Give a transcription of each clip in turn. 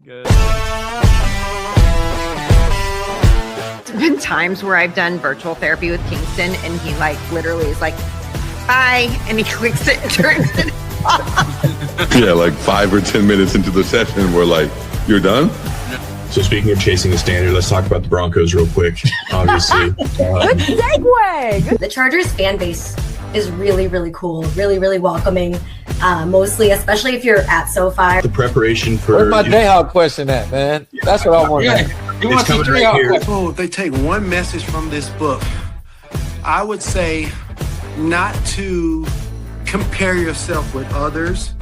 Good. There's been times where I've done virtual therapy with Kingston, and he literally is like, "Bye," and he clicks it and turns it off. Yeah, like 5 or 10 minutes into the session, we're like, "You're done?" So speaking of chasing the standard, let's talk about the Broncos real quick. Obviously, Good segue. The Chargers fan base is really, really cool, really, really welcoming. Mostly, especially if you're at SoFi. the preparation for Where's my Jayhawk question at, man? That's what I want. Yeah, you want the coming right here. Jayhawk? Oh, if they take one message from this book, I would say not to compare yourself with others.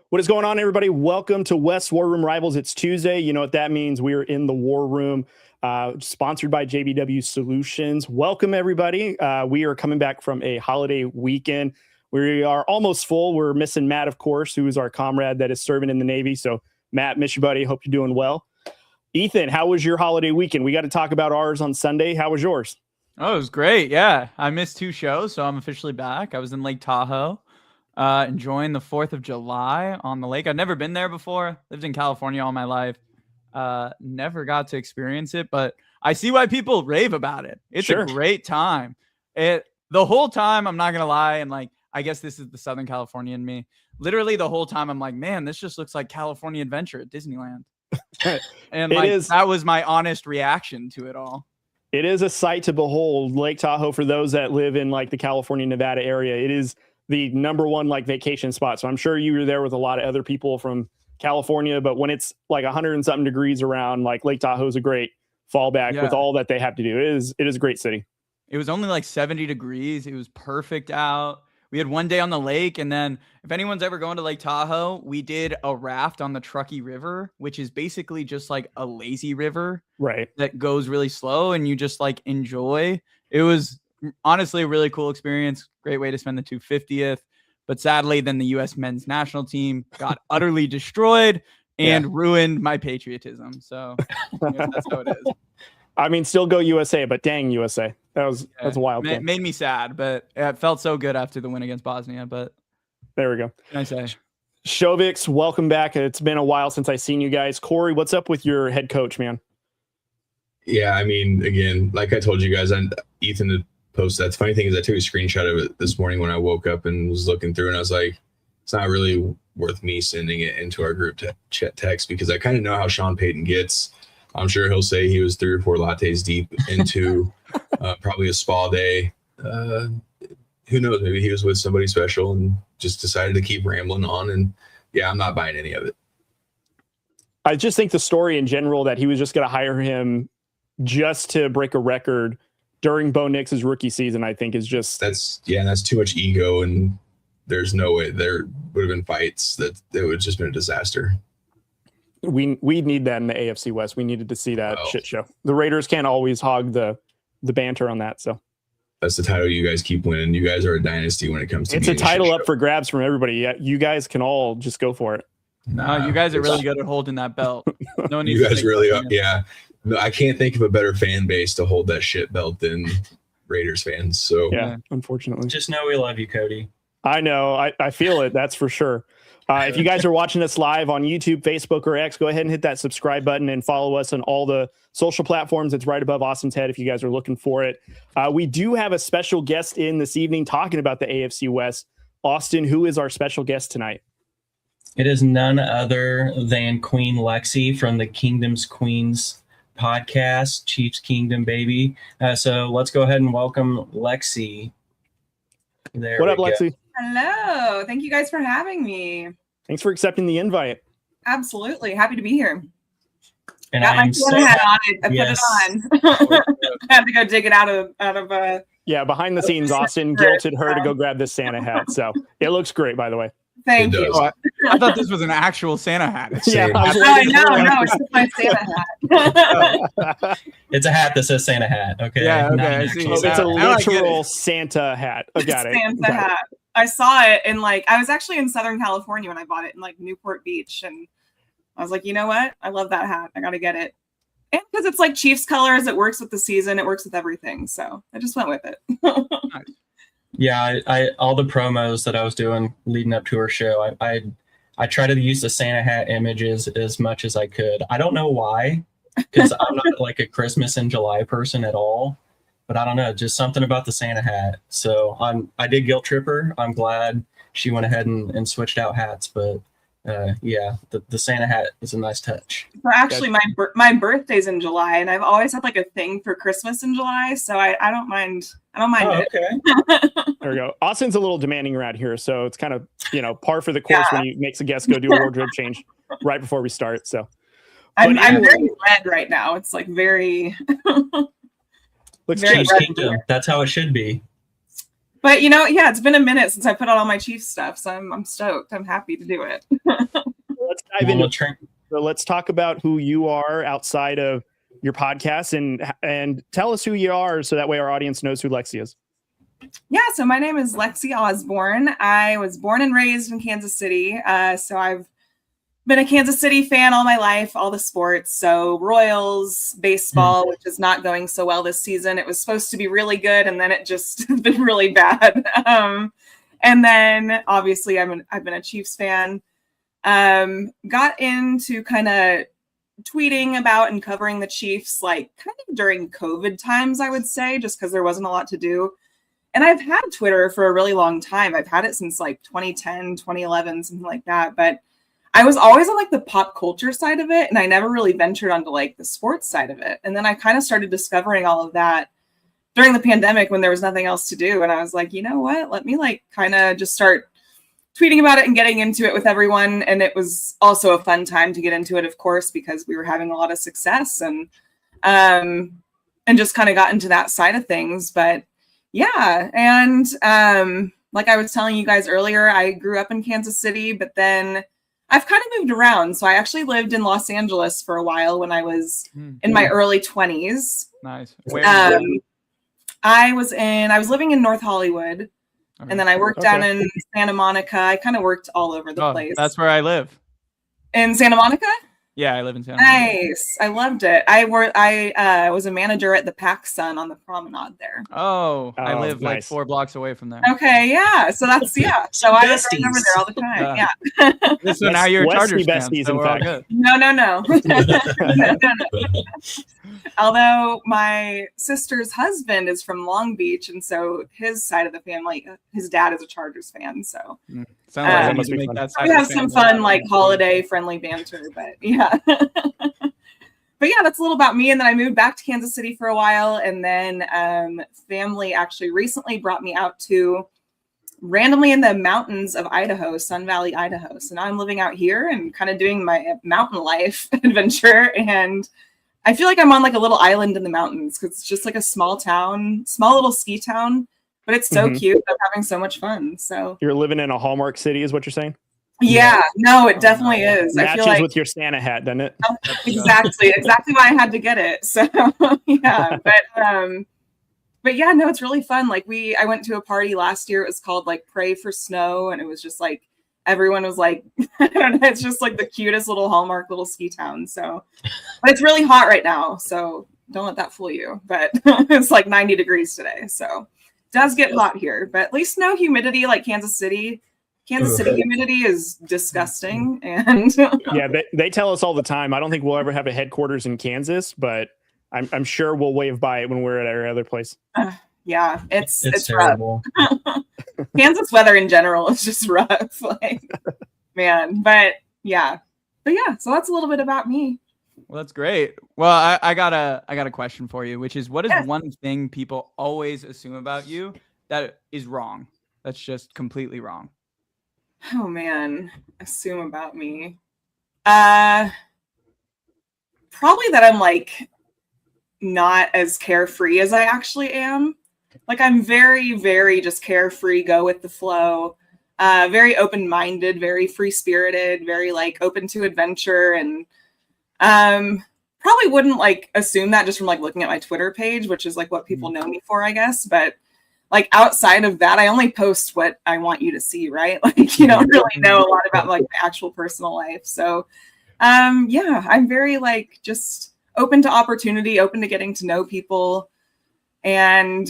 What is going on, everybody? Welcome to West War Room Rivals. It's Tuesday. You know what that means. We are in the War Room, sponsored by JBW Solutions. Welcome, everybody. We are coming back from a holiday weekend. We are almost full. We're missing Matt, of course, who is our comrade that is serving in the Navy. So, Matt, miss you, buddy. Hope you're doing well. Ethan, how was your holiday weekend? We got to talk about ours on Sunday. How was yours? Oh, it was great. Yeah, I missed 2 shows, so I'm officially back. I was in Lake Tahoe, enjoying the 4th of July on the lake. I've never been there before. Lived in California all my life. Never got to experience it, but I see why people rave about it. It's a great time. The whole time, I'm not gonna lie, and I guess this is the Southern California in me. Literally the whole time, I'm like, man, this just looks like California Adventure at Disneyland. And that was my honest reaction to it all. It is a sight to behold. Lake Tahoe, for those that live in the California, Nevada area, it is the number one vacation spot. So I'm sure you were there with a lot of other people from California, but when it's 100 and something degrees around, Lake Tahoe is a great fallback with all that they have to do. It is a great city. It was only 70 degrees. It was perfect out. We had one day on the lake, and then if anyone's ever going to Lake Tahoe, we did a raft on the Truckee River, which is basically just a lazy river, right? That goes really slow, and you just enjoy. It was honestly a really cool experience. Great way to spend the 250th. But sadly, then the U.S. men's national team got utterly destroyed and ruined my patriotism. So that's how it is. I mean, still go USA, but dang USA. That's a wild thing. Made me sad, but it felt so good after the win against Bosnia. But there we go. Can I say? Shovix, welcome back. It's been a while since I've seen you guys. Corey, what's up with your head coach, man? Yeah, I mean, again, like I told you guys, Ethan had posted that. The funny thing is I took a screenshot of it this morning when I woke up and was looking through, and I was like, it's not really worth me sending it into our group chat text because I kind of know how Sean Payton gets. I'm sure he'll say he was 3 or 4 lattes deep into probably a spa day. Who knows? Maybe he was with somebody special and just decided to keep rambling on. And yeah, I'm not buying any of it. I just think the story in general that he was just going to hire him just to break a record during Bo Nix's rookie season, I think is just that's too much ego, and there's no way there would have been fights that it would have just been a disaster. We need that in the AFC West. We needed to see that shit show. The Raiders can't always hog the banter on that. So that's the title you guys keep winning. You guys are a dynasty when it comes to. It's a title up for grabs from everybody. Yeah, you guys can all just go for it. No, you guys are really good at holding that belt. No one needs you guys really are. Yeah, no, I can't think of a better fan base to hold that shit belt than Raiders fans. So yeah, unfortunately, just know we love you, Cody. I know. I feel it. That's for sure. If you guys are watching us live on YouTube, Facebook, or X, go ahead and hit that subscribe button and follow us on all the social platforms. It's right above Austin's head if you guys are looking for it. We do have a special guest in this evening talking about the AFC West. Austin, who is our special guest tonight? It is none other than Queen Lexi from the Kingdom's Queens podcast, Chiefs Kingdom, baby. So let's go ahead and welcome Lexi. What up, Lexi? Hello. Thank you guys for having me. Thanks for accepting the invite. Absolutely. Happy to be here. And got my Santa hat on it. I put it on. I had to go dig it out of yeah, behind the scenes, Austin guilted her to go grab this Santa hat. So it looks great, by the way. Thank you. I thought this was an actual Santa hat. Yeah, no, it's just my Santa hat. It's a hat that says Santa hat. Okay. Yeah, okay. I see. It's a literal Santa hat. I got it. Santa hat. I saw it in I was actually in Southern California when I bought it in Newport Beach, and I was like, you know what? I love that hat. I got to get it. And because it's Chiefs colors, it works with the season. It works with everything. So I just went with it. Nice. Yeah, I all the promos that I was doing leading up to her show, I try to use the Santa hat images as much as I could. I don't know why, because I'm not like a Christmas in July person at all. But I don't know, just something about the Santa hat. So I did guilt trip her. I'm glad she went ahead and switched out hats. But yeah, the Santa hat is a nice touch. So actually, my birthday's in July, and I've always had like a thing for Christmas in July, so I don't mind. I don't mind it. Okay. There we go. Austin's a little demanding around here, so it's kind of par for the course when he makes a guest go do a wardrobe change right before we start. So I'm very red right now. It's like very. Chiefs Kingdom. That's how it should be. But yeah, it's been a minute since I put on all my Chiefs stuff, so I'm stoked. I'm happy to do it. Let's dive into it. So let's talk about who you are outside of your podcast, and tell us who you are, so that way our audience knows who Lexi is. Yeah, so my name is Lexi Osborne. I was born and raised in Kansas City, so I've been a Kansas City fan all my life, all the sports. So Royals, baseball, which is not going so well this season. It was supposed to be really good, and then it just has been really bad. And then obviously I've been a Chiefs fan. Got into kind of tweeting about and covering the Chiefs like kind of during COVID times, I would say, just because there wasn't a lot to do. And I've had Twitter for a really long time. I've had it since like 2010, 2011, something like that. But I was always on like the pop culture side of it, and I never really ventured onto like the sports side of it. And then I kind of started discovering all of that during the pandemic when there was nothing else to do. And I was like, you know what? Let me like kind of just start tweeting about it and getting into it with everyone. And it was also a fun time to get into it, of course, because we were having a lot of success and just kind of got into that side of things. But yeah, and like I was telling you guys earlier, I grew up in Kansas City, but then I've kind of moved around. So I actually lived in Los Angeles for a while when I was in my early 20s. Nice. Where I was living in North Hollywood, and then I worked down in Santa Monica. I kind of worked all over the place. That's where I live. In Santa Monica? Yeah, I live in Santa Monica. Nice. I loved it. I was a manager at the PacSun on the promenade there. Oh, I live like 4 blocks away from there. Okay, yeah. So that's So I was right over there all the time. Yeah. So now you're a Chargers fan. So we're all good. No. Although my sister's husband is from Long Beach, and so his side of the family, his dad is a Chargers fan. So sounds like we have some fun, like holiday-friendly banter. But yeah, but yeah, that's a little about me. And then I moved back to Kansas City for a while, and then family actually recently brought me out to randomly in the mountains of Idaho, Sun Valley, Idaho. So now I'm living out here and kind of doing my mountain life adventure, and I feel like I'm on like a little island in the mountains because it's just like a small little ski town, but it's so cute. I'm having so much fun. So you're living in a Hallmark city is what you're saying? Yeah, no, it definitely is. Matches I feel like with your Santa hat, doesn't it? Exactly why I had to get it. So yeah, but yeah, no, it's really fun. Like I went to a party last year. It was called like Pray for Snow, and it was just like everyone was like, I don't know, it's just like the cutest little Hallmark little ski town. So, but it's really hot right now, so don't let that fool you. But it's like 90 degrees today, so it does get hot here. But at least no humidity like Kansas City. Kansas City humidity is disgusting, and yeah, they tell us all the time. I don't think we'll ever have a headquarters in Kansas, but I'm sure we'll wave by it when we're at our other place. Yeah, it's terrible. Rough. Kansas weather in general is just rough, like man. But yeah, so that's a little bit about me. Well, that's great. Well, I got a question for you, which is, what is one thing people always assume about you that is wrong? That's just completely wrong. Oh man, assume about me. Probably that I'm like not as carefree as I actually am. Like I'm very, very just carefree, go with the flow, very open-minded, very free-spirited, very like open to adventure, and probably wouldn't like assume that just from like looking at my Twitter page, which is like what people know me for, I guess. But like outside of that, I only post what I want you to see, right? Like you don't really know a lot about like my actual personal life. So yeah, I'm very like just open to opportunity, open to getting to know people, and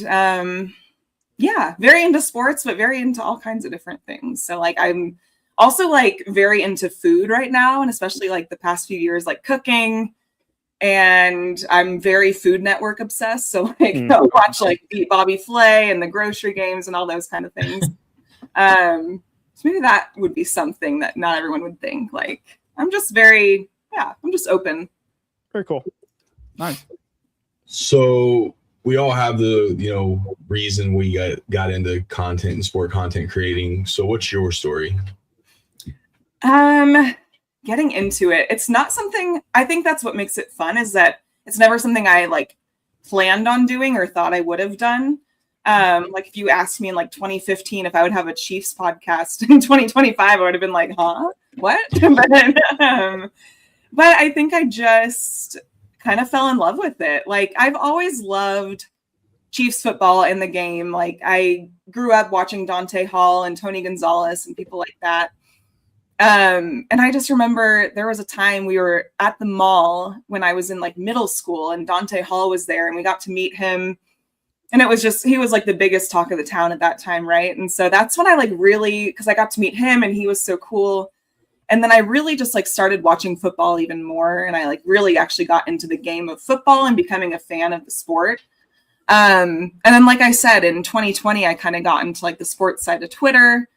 Yeah, very into sports, but very into all kinds of different things. So like I'm also like very into food right now, and especially like the past few years, like cooking. And I'm very Food Network obsessed. So like I'll watch like Beat Bobby Flay and the grocery games and all those kind of things. So maybe that would be something that not everyone would think. Like I'm just I'm just open. Very cool. Nice. So we all have the, reason we got into content and sport content creating. So what's your story? Getting into it. It's not something, I think that's what makes it fun, is that it's never something I like planned on doing or thought I would have done. Like if you asked me in like 2015 if I would have a Chiefs podcast in 2025, I would have been like, huh? What? But I think I just kind of fell in love with it. Like I've always loved Chiefs football in the game. Like I grew up watching Dante Hall and Tony Gonzalez and people like that. And I just remember there was a time we were at the mall when I was in like middle school, and Dante Hall was there, and we got to meet him. And it was just, he was like the biggest talk of the town at that time. Right. And so that's when I like really, because I got to meet him and he was so cool. And then I really just like started watching football even more. And I like really actually got into the game of football and becoming a fan of the sport. And then, like I said, in 2020, I kind of got into like the sports side of Twitter.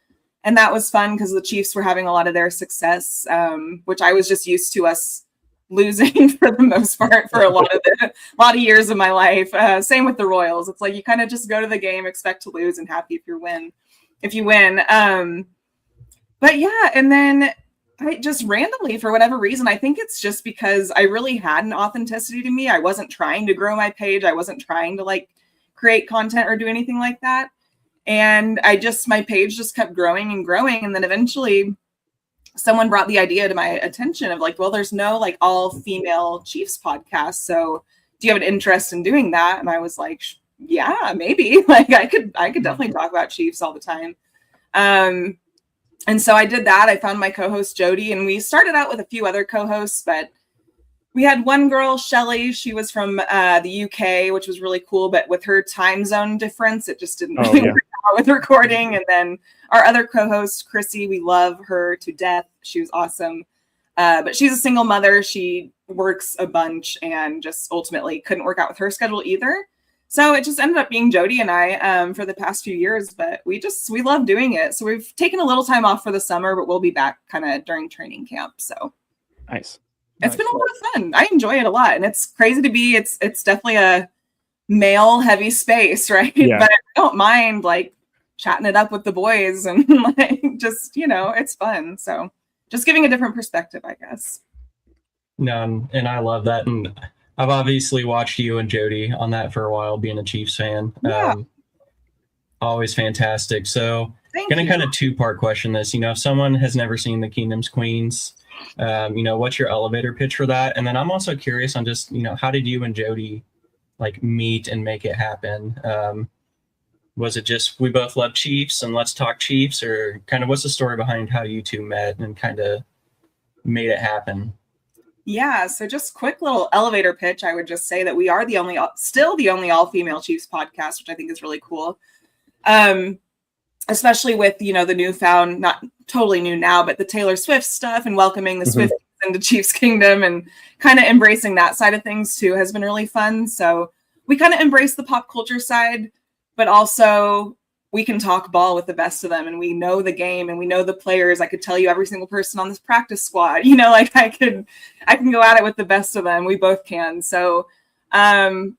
And that was fun because the Chiefs were having a lot of their success, which I was just used to us losing for the most part for a lot of years of my life. Same with the Royals. It's like you kind of just go to the game, expect to lose, and happy if you win. But yeah, and then I just randomly, for whatever reason, I think it's just because I really had an authenticity to me. I wasn't trying to grow my page. I wasn't trying to like create content or do anything like that. And my page just kept growing and growing. And then eventually someone brought the idea to my attention of like, well, there's no like all female Chiefs podcast. So do you have an interest in doing that? And I was like, yeah, maybe. Like I could definitely talk about Chiefs all the time. And so I did that. I found my co-host Jody, and we started out with a few other co-hosts, but we had one girl, Shelly. She was from the UK, which was really cool. But with her time zone difference, it just didn't really work out with recording. And then our other co-host, Chrissy, we love her to death. She was awesome. But she's a single mother. She works a bunch and just ultimately couldn't work out with her schedule either. So it just ended up being Jody and I for the past few years. But we love doing it. So we've taken a little time off for the summer, but we'll be back kind of during training camp. So nice. It's been a lot of fun. I enjoy it a lot. And it's crazy to be, it's definitely a male heavy space, right? Yeah. But I don't mind like chatting it up with the boys and like, just, it's fun. So just giving a different perspective, I guess. No, and I love that. And I've obviously watched you and Jody on that for a while, being a Chiefs fan. Yeah. Always fantastic. So going to kind of two-part question this, if someone has never seen The Kingdom's Queens, what's your elevator pitch for that? And then I'm also curious on just, how did you and Jody like meet and make it happen? Was it just, we both love Chiefs and let's talk Chiefs, or kind of what's the story behind how you two met and kind of made it happen? Yeah. So just quick little elevator pitch. I would just say that we are still the only all-female Chiefs podcast, which I think is really cool. Especially with, the newfound, not totally new now, but the Taylor Swift stuff and welcoming the Swifties into Chiefs Kingdom and kind of embracing that side of things too has been really fun. So we kind of embrace the pop culture side, but also we can talk ball with the best of them, and we know the game and we know the players. I could tell you every single person on this practice squad, like I can go at it with the best of them. We both can. So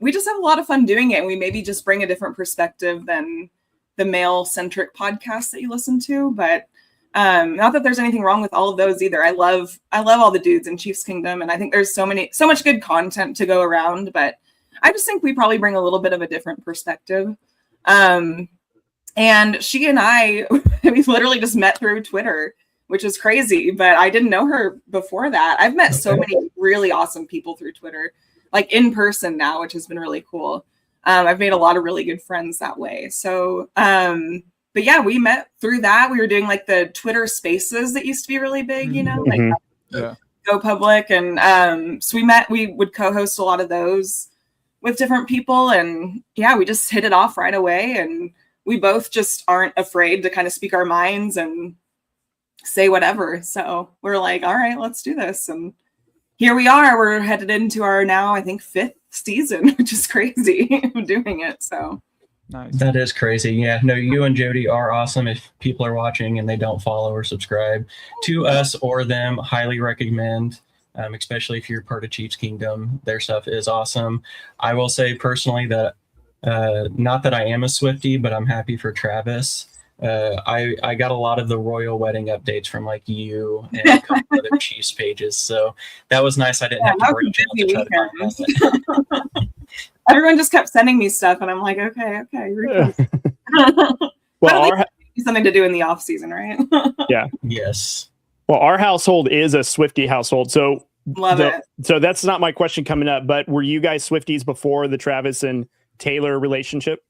we just have a lot of fun doing it. And we maybe just bring a different perspective than the male-centric podcasts that you listen to, but not that there's anything wrong with all of those either. I love all the dudes in Chiefs Kingdom, and I think there's so much good content to go around, but I just think we probably bring a little bit of a different perspective. And she and I, we literally just met through Twitter, which is crazy, but I didn't know her before that. I've met so many really awesome people through Twitter, like in person now, which has been really cool. I've made a lot of really good friends that way. So, but yeah, we met through that. We were doing like the Twitter spaces that used to be really big, Go Public. And so we would co-host a lot of those with different people. And yeah, we just hit it off right away. And we both just aren't afraid to kind of speak our minds and say whatever. So we're like, all right, let's do this. And here we are. We're headed into our now, I think, 5th season, which is crazy doing it. So Nice. That is crazy. Yeah, no, you and Jody are awesome. If people are watching and they don't follow or subscribe to us or them, highly recommend, especially if you're part of Chiefs Kingdom. Their stuff is awesome. I will say personally that not that I am a Swiftie, but I'm happy for Travis. I got a lot of the royal wedding updates from like you and a couple other Chiefs pages, so that was nice. I didn't have to break out to try to find it. Everyone just kept sending me stuff, and I'm like, okay. Well, Something to do in the off season, right? Yeah. Yes. Well, our household is a Swiftie household, so Love it. So that's not my question coming up. But were you guys Swifties before the Travis and Taylor relationship?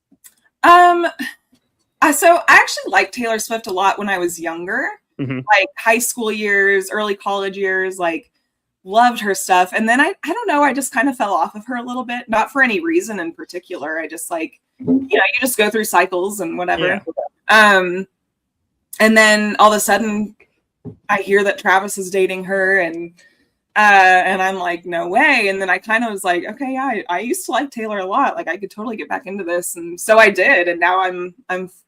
So I actually liked Taylor Swift a lot when I was younger, like high school years, early college years, like loved her stuff. And then I don't know, I just kind of fell off of her a little bit, not for any reason in particular. I just like, you just go through cycles and whatever. Yeah. And then all of a sudden I hear that Travis is dating her and I'm like, no way. And then I kind of was like, okay, yeah, I used to like Taylor a lot. Like I could totally get back into this. And so I did. And now I'm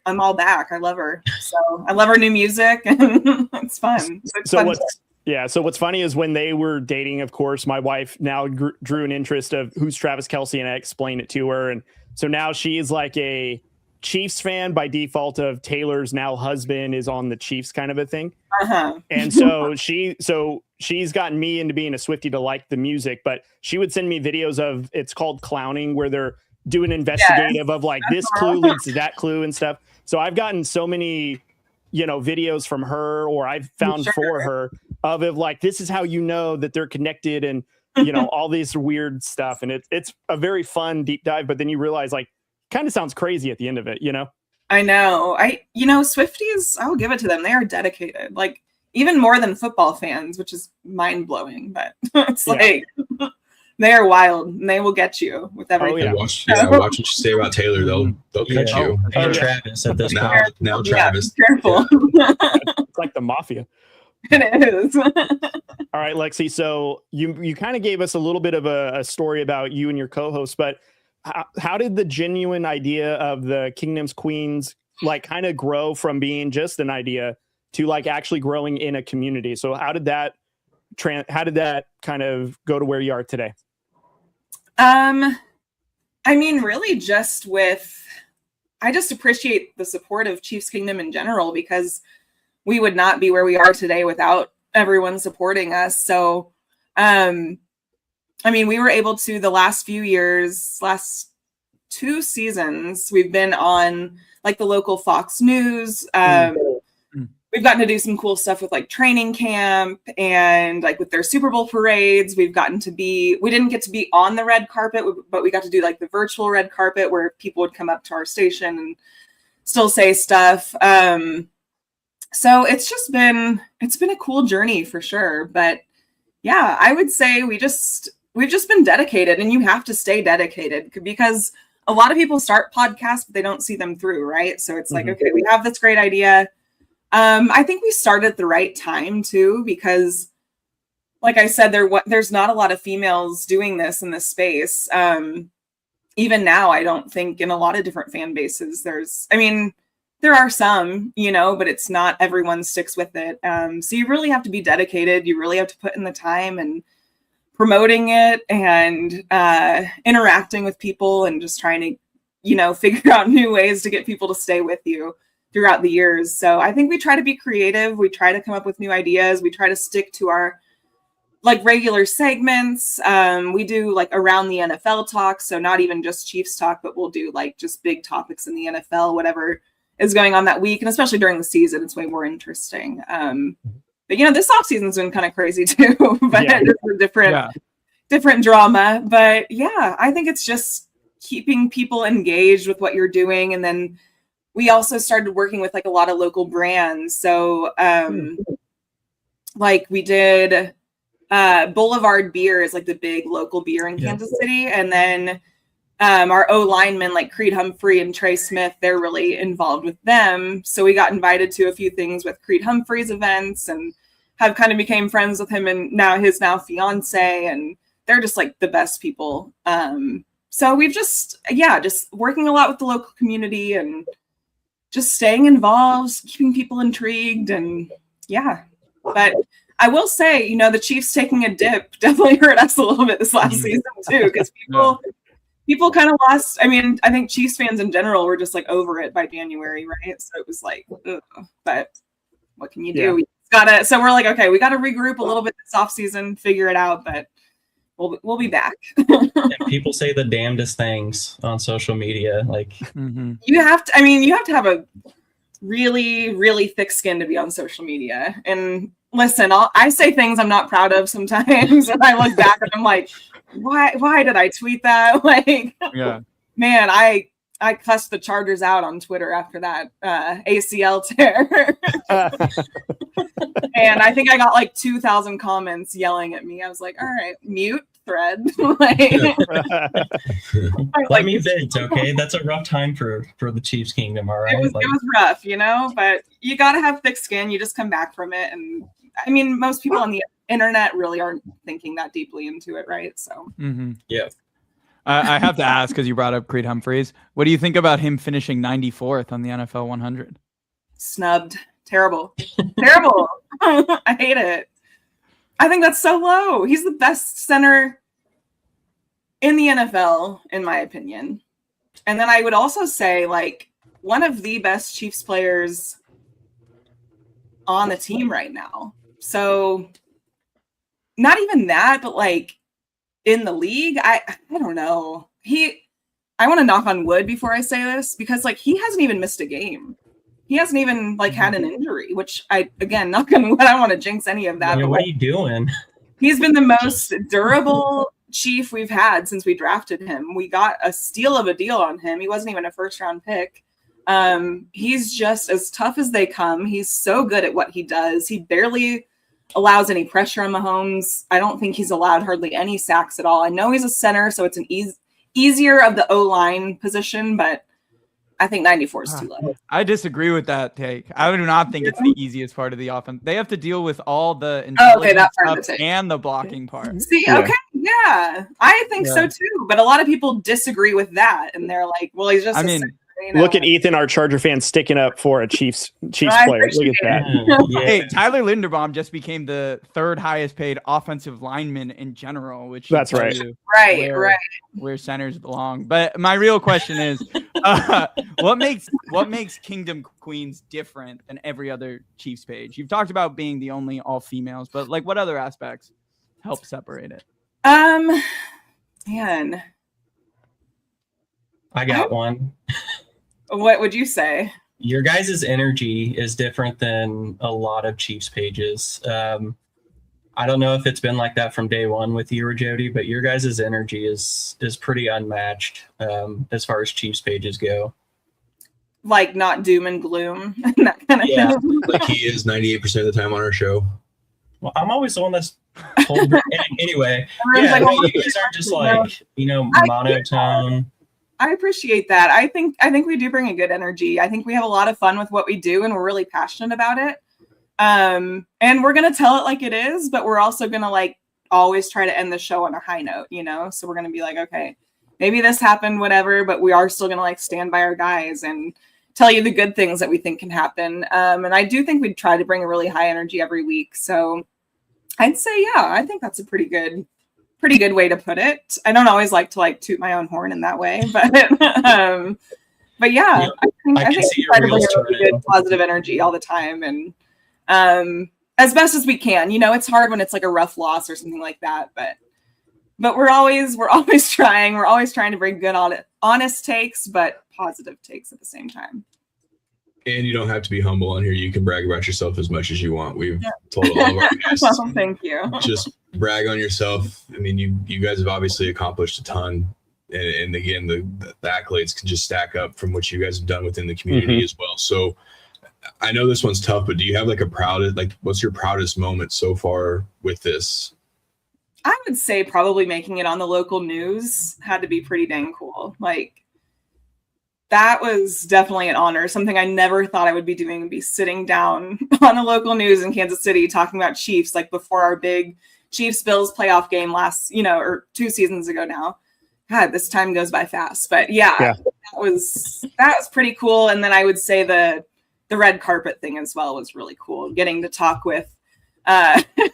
all back. I love her. So I love her new music and it's fun. So what's funny is when they were dating, of course, my wife now drew an interest of who's Travis Kelce, and I explained it to her. And so now she is like a Chiefs fan by default of Taylor's now husband is on the Chiefs kind of a thing. And so she's gotten me into being a Swiftie to like the music, but she would send me videos of, it's called clowning, where they're doing investigative of like this clue leads to that clue and stuff. So I've gotten so many, videos from her, or I've found for her of like, this is how you know that they're connected, and all this weird stuff. And it's a very fun deep dive, but then you realize like kind of sounds crazy at the end of it, I know. Swifties, I'll give it to them. They are dedicated, like even more than football fans, which is mind blowing, but it's like they are wild and they will get you with everything. Watch what you say about Taylor. They'll catch you. And Travis at this now, point. now Travis. Careful. It's like the mafia. It is. All right, Lexi. So you kind of gave us a little bit of a story about you and your co-host, but how did the genuine idea of the Kingdom's Queens like kind of grow from being just an idea to like actually growing in a community? So how did that kind of go to where you are today? Really just I just appreciate the support of Chiefs Kingdom in general, because we would not be where we are today without everyone supporting us. So, we were able to, the last few years, last 2 seasons, we've been on like the local Fox News. We've gotten to do some cool stuff with like training camp and like with their Super Bowl parades. We didn't get to be on the red carpet, but we got to do like the virtual red carpet where people would come up to our station and still say stuff. So it's been a cool journey for sure. But yeah, I would say we've just been dedicated, and you have to stay dedicated because a lot of people start podcasts, but they don't see them through. Right. So it's like, okay, we have this great idea. I think we started at the right time too, because like I said, there's not a lot of females doing this in this space. Even now, I don't think in a lot of different fan bases, there are some, but it's not everyone sticks with it. So you really have to be dedicated. You really have to put in the time and promoting it and interacting with people and just trying to, figure out new ways to get people to stay with you throughout the years. So I think we try to be creative. We try to come up with new ideas. We try to stick to our like regular segments. We do like around the NFL talk. So not even just Chiefs talk, but we'll do like just big topics in the NFL, whatever is going on that week. And especially during the season, it's way more interesting. But this off season's been kind of crazy too, but it's a different drama. But yeah, I think it's just keeping people engaged with what you're doing. And then we also started working with like a lot of local brands. So like we did Boulevard Beer is like the big local beer in Kansas City. And then our O linemen like Creed Humphrey and Trey Smith, they're really involved with them. So we got invited to a few things with Creed Humphrey's events and have kind of became friends with him and his fiance, and they're just like the best people. So we've just working a lot with the local community and just staying involved, keeping people intrigued, and but I will say, the Chiefs taking a dip definitely hurt us a little bit this last season too, because people kind of lost. I mean, I think Chiefs fans in general were just like over it by January, right? So it was like, ugh. But what can you do? So we're like, okay, we got to regroup a little bit this offseason, figure it out, but we'll be back. And people say the damnedest things on social media. Like you have to have a really, really thick skin to be on social media. And listen, I say things I'm not proud of sometimes, and I look back and I'm like, why did I tweet that? Like, man, I cussed the Chargers out on Twitter after that ACL tear. And I think I got like 2,000 comments yelling at me. I was like, all right, mute thread. Let me vent, okay? That's a rough time for the Chiefs Kingdom, all right? It was rough, but you got to have thick skin. You just come back from it. And I mean, most people on the internet really aren't thinking that deeply into it, right? So, yeah. I have to ask, because you brought up Creed Humphreys. What do you think about him finishing 94th on the NFL 100? Snubbed. Terrible. Terrible. I hate it. I think that's so low. He's the best center in the NFL, in my opinion. And then I would also say, like, one of the best Chiefs players on the team right now. So not even that, but like, in the league, I don't know. I want to knock on wood before I say this, because like he hasn't even missed a game. He hasn't even like had an injury, which knock on wood, I don't want to jinx any of that. But what are you doing? He's been the most durable Chief we've had since we drafted him. We got a steal of a deal on him. He wasn't even a first round pick. He's just as tough as they come. He's so good at what he does. He barely allows any pressure on Mahomes. I don't think he's allowed hardly any sacks at all. I know he's a center, so it's an easier of the O-line position, but I think 94 is too low. I disagree with that take. I do not think it's the easiest part of the offense. They have to deal with all the intelligence stuff and the blocking part. See, okay, yeah, I think so too. But a lot of people disagree with that, and they're like, "Well, he's just." Look at Ethan, our Charger fan, sticking up for a Chiefs player. Look at that. Hey, Tyler Linderbaum just became the third highest paid offensive lineman in general, which that's right. Where centers belong. But my real question is, what makes Kingdom Queens different than every other Chiefs page? You've talked about being the only all females, but like, what other aspects help separate it? Man, I got one. What would you say? Your guys' energy is different than a lot of Chiefs pages. I don't know if it's been like that from day one with you or Jody, but your guys' energy is pretty unmatched as far as Chiefs pages go. Like not doom and gloom and that kind of thing. Like he is 98% of the time on our show. Well, I'm always the one that's told. Anyway, you guys aren't just like, monotone. I appreciate that. I think we do bring a good energy. I think we have a lot of fun with what we do, and we're really passionate about it. And we're gonna tell it like it is, but we're also gonna like always try to end the show on a high note, So we're gonna be like, okay, maybe this happened, whatever, but we are still gonna like stand by our guys and tell you the good things that we think can happen. And I do think we try to bring a really high energy every week. So I'd say, I think that's a pretty good way to put it. I don't always like to like toot my own horn in that way, but yeah, I think we try to bring a really good positive energy all the time, and as best as we can. It's hard when it's like a rough loss or something like that, but we're always trying. We're always trying to bring good, honest takes, but positive takes at the same time. And you don't have to be humble on here. You can brag about yourself as much as you want. We've told all of our guests. Well, thank you. Just brag on yourself. I mean, you guys have obviously accomplished a ton. And again, the accolades can just stack up from what you guys have done within the community as well. So I know this one's tough, but do you have like what's your proudest moment so far with this? I would say probably making it on the local news had to be pretty dang cool. Like, that was definitely an honor. Something I never thought I would be doing, would be sitting down on the local news in Kansas City talking about Chiefs, like before our big Chiefs-Bills playoff game last, or 2 seasons ago now. God, this time goes by fast. But yeah. that was pretty cool. And then I would say the red carpet thing as well was really cool. Getting to talk with,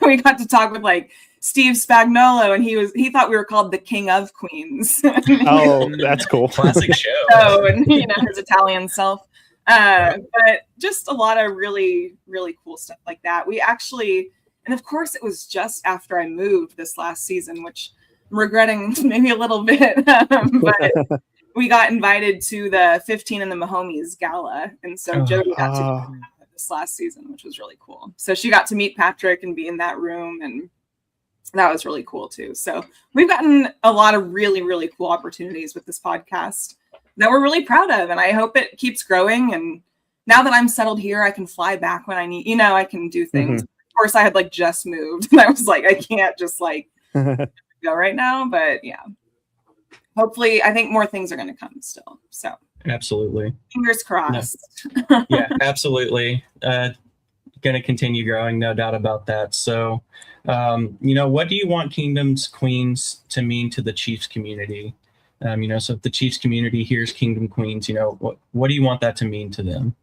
we got to talk with like Steve Spagnuolo, and he thought we were called the King of Queens. Oh, that's cool. Classic show. Oh, and his Italian self. But just a lot of really, really cool stuff like that. We actually, and of course it was just after I moved this last season, which I'm regretting maybe a little bit, but we got invited to the 15 and the Mahomies gala. And so Jody got to do that this last season, which was really cool. So she got to meet Patrick and be in that room, and that was really cool too. So we've gotten a lot of really, really cool opportunities with this podcast that we're really proud of. And I hope it keeps growing. And now that I'm settled here, I can fly back when I need, I can do things. Of course, I had like just moved and I was like, I can't just like go right now. But yeah, hopefully I think more things are going to come still. So absolutely. Fingers crossed. No. Yeah, absolutely. Going to continue growing, no doubt about that. So, what do you want Kingdom's Queens to mean to the Chiefs community? So if the Chiefs community hears Kingdom Queens, what do you want that to mean to them?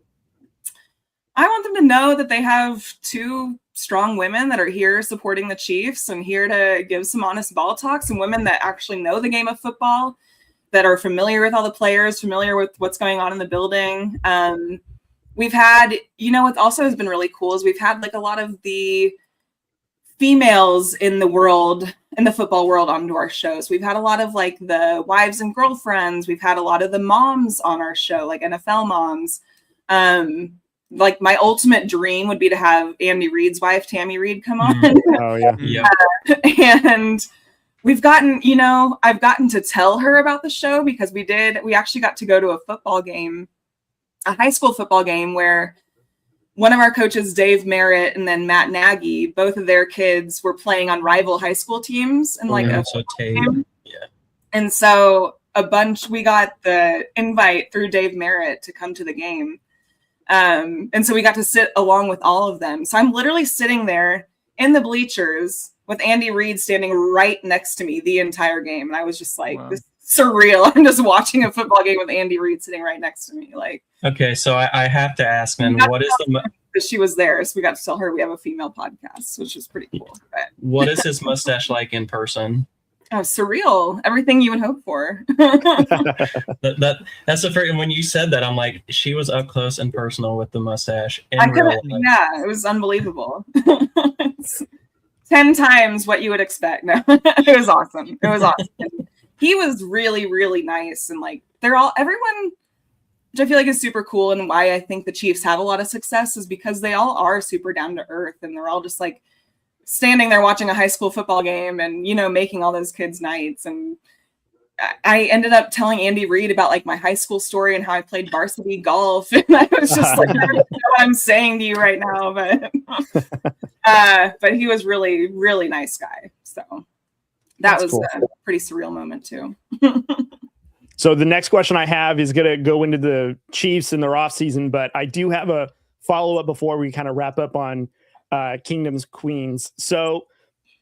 I want them to know that they have 2 strong women that are here supporting the Chiefs and here to give some honest ball talks, and women that actually know the game of football, that are familiar with all the players, familiar with what's going on in the building. We've had, what also has been really cool is we've had like a lot of the females in the football world onto our shows. We've had a lot of like the wives and girlfriends. We've had a lot of the moms on our show, like NFL moms. Like my ultimate dream would be to have Andy Reid's wife, Tammy Reid, come on. Oh yeah. And we've gotten, I've gotten to tell her about the show because we actually got to go to a football game, a high school football game where one of our coaches, Dave Merritt, and then Matt Nagy, both of their kids were playing on rival high school teams and game. Yeah. And so we got the invite through Dave Merritt to come to the game. And so we got to sit along with all of them. So I'm literally sitting there in the bleachers with Andy Reid standing right next to me the entire game. And I was just like, This is surreal. I'm just watching a football game with Andy Reid sitting right next to me. Like, okay, so I have to ask, man, what is she was there, so we got to tell her we have a female podcast, which is pretty cool. But what is his mustache like in person? Oh, surreal. Everything you would hope for. That's the first. When you said that, I'm like, she was up close and personal with the mustache. It was unbelievable. It's 10 times what you would expect. No, it was awesome. It was awesome. He was really, really nice. And like, everyone, which I feel like is super cool. And why I think the Chiefs have a lot of success is because they all are super down to earth. And they're all just like standing there watching a high school football game and, making all those kids' nights. And I ended up telling Andy Reid about like my high school story and how I played varsity golf. And I was just like, I don't know what I'm saying to you right now, but he was really, really nice guy. So that was cool. A pretty surreal moment too. So the next question I have is going to go into the Chiefs and their offseason, but I do have a follow-up before we kind of wrap up on Kingdom's Queens. So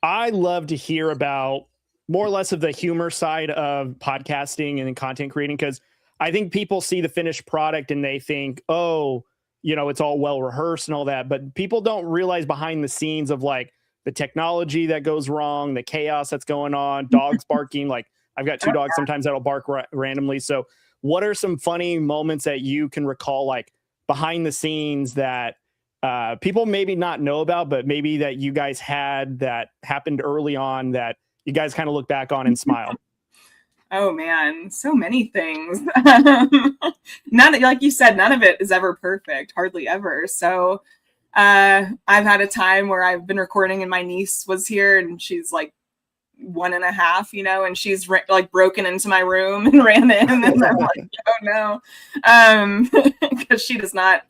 I love to hear about more or less of the humor side of podcasting and content creating, because I think people see the finished product and they think, oh, it's all well rehearsed and all that. But people don't realize behind the scenes of like the technology that goes wrong, the chaos that's going on, dogs barking. Like I've got 2 dogs sometimes that'll bark randomly. So what are some funny moments that you can recall, like behind the scenes that people maybe not know about, but maybe that you guys had that happened early on that you guys kind of look back on and smile? Oh man, so many things. Like you said, none of it is ever perfect, hardly ever. So I've had a time where I've been recording and my niece was here and she's like 1.5, and she's like broken into my room and ran in, and I'm like, oh no, because she does not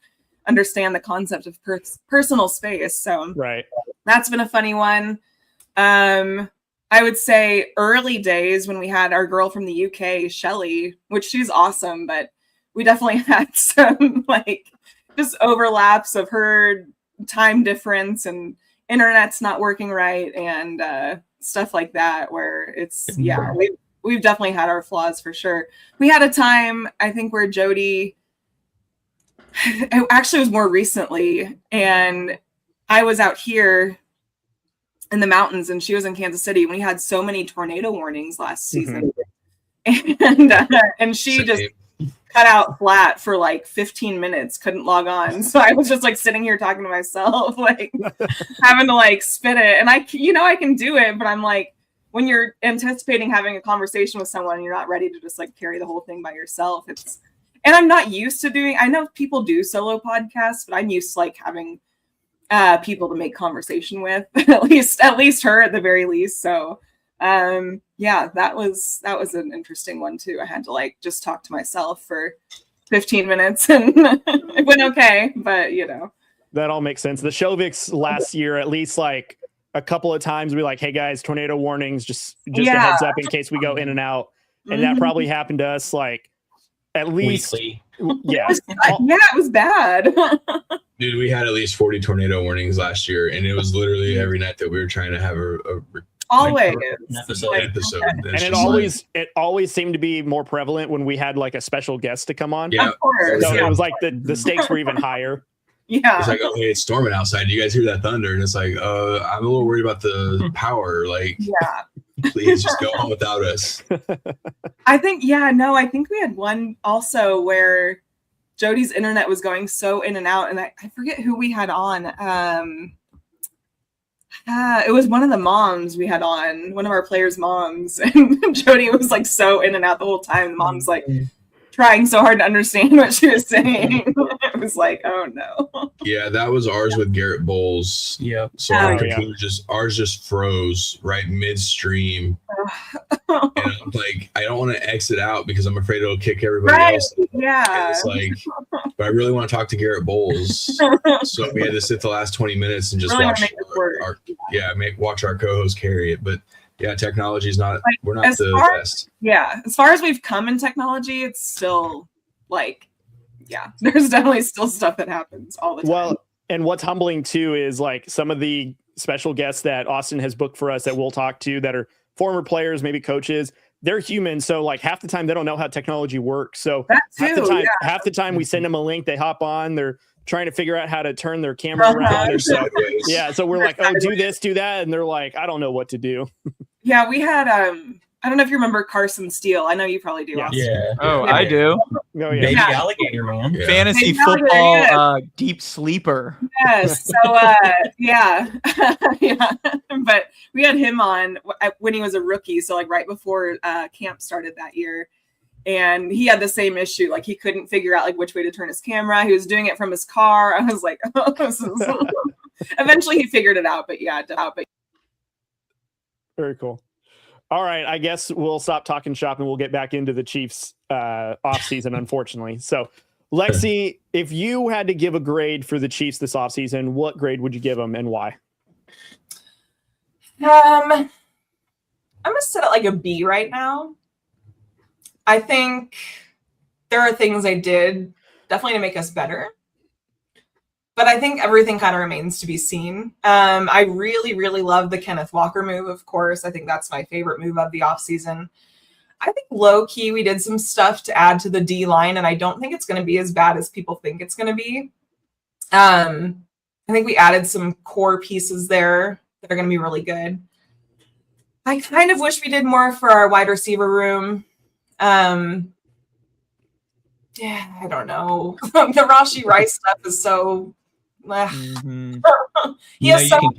understand the concept of personal space. So right, that's been a funny one. I would say early days when we had our girl from the UK, Shelly, which she's awesome, but we definitely had some like just overlaps of her time difference and internet's not working right and stuff like that, where it's, yeah, we've definitely had our flaws for sure. We had a time, I think, where Jody, it actually was more recently, and I was out here in the mountains and she was in Kansas City. We had so many tornado warnings last season. And she just cut out flat for like 15 minutes, couldn't log on. So I was just like sitting here talking to myself, like having to like spin it. And I can do it, but I'm like, when you're anticipating having a conversation with someone, you're not ready to just like carry the whole thing by yourself. And I'm not used to doing, I know people do solo podcasts, but I'm used to like having people to make conversation with, at least her at the very least. So yeah, that was an interesting one too. I had to like just talk to myself for 15 minutes and it went okay, but that all makes sense. The Shoviks last year, at least like a couple of times, we like, hey guys, tornado warnings, just a heads up in case we go in and out. And that probably happened to us like at least weekly. Yeah. It was bad. Dude, we had at least 40 tornado warnings last year, and it was literally every night that we were trying to have an episode. And it always seemed to be more prevalent when we had like a special guest to come on. Yeah. Of course. So it was like the stakes were even higher. Yeah. It's like, okay, it's storming outside. Do you guys hear that thunder? And it's like, I'm a little worried about the power. Like, please just go on without us. I think we had one also where Jody's internet was going so in and out, and I forget who we had on. It was one of the moms we had on, one of our players' moms, and Jody was like so in and out the whole time. The mom's like trying so hard to understand what she was saying. It was like, oh no. Yeah, that was ours with Garrett Bowles. Yeah. So ours just froze right midstream. And I'm like, I don't want to exit out because I'm afraid it'll kick everybody else. Yeah. And it's like, but I really want to talk to Garrett Bowles. So we had to sit the last 20 minutes and just really watch our co-host carry it. But yeah, technology is not, we're not the best. Yeah. As far as we've come in technology, it's still like, there's definitely still stuff that happens all the time. Well, and what's humbling too is like some of the special guests that Austin has booked for us that we'll talk to that are former players, maybe coaches, they're human. So like half the time they don't know how technology works. So half the time we send them a link, they hop on, they're trying to figure out how to turn their camera around. So we're like, oh, do this, do that. And they're like, I don't know what to do. Yeah, we had I don't know if you remember Carson Steele. I know you probably do. Yeah. Oh, I do. Oh, yeah. Baby alligator, man. Yeah. Fantasy football deep sleeper. Yes. So yeah. But we had him on when he was a rookie, so like right before camp started that year. And he had the same issue. Like he couldn't figure out like which way to turn his camera. He was doing it from his car. I was like, oh, this is... Eventually he figured it out, but very cool. All right, I guess we'll stop talking shop and we'll get back into the Chiefs offseason, unfortunately. So, Lexi, if you had to give a grade for the Chiefs this offseason, what grade would you give them and why? I'm going to set it like a B right now. I think there are things I did definitely to make us better. But I think everything kind of remains to be seen. I really, really love the Kenneth Walker move, of course. I think that's my favorite move of the offseason. I think low-key we did some stuff to add to the D-line, and I don't think it's going to be as bad as people think it's going to be. I think we added some core pieces there that are going to be really good. I kind of wish we did more for our wide receiver room. I don't know. The Rashee Rice stuff is so... You can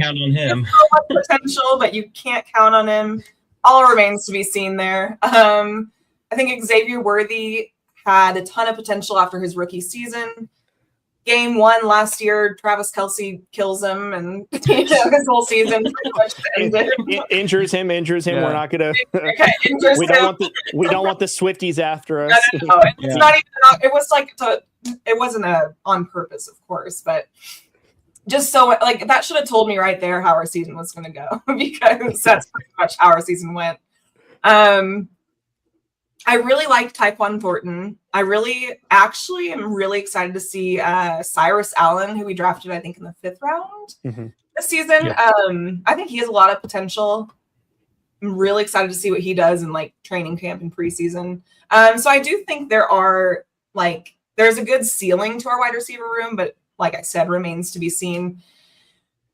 count on him. So much potential, but you can't count on him. All remains to be seen there. I think Xavier Worthy had a ton of potential after his rookie season. Game 1 last year, Travis Kelce kills him, and his whole season pretty much ended. Injures him. Yeah. We're not gonna. We don't want the Swifties after us. No. It's not even. It was like it wasn't on purpose, of course, but just so like that should have told me right there how our season was going to go because that's pretty much how our season went. I really liked Tyquan Thornton. I actually am really excited to see Cyrus Allen, who we drafted, I think, in the 5th round this season. Yeah. I think he has a lot of potential. I'm really excited to see what he does in like training camp and preseason. So I do think there's a good ceiling to our wide receiver room, but like I said, remains to be seen.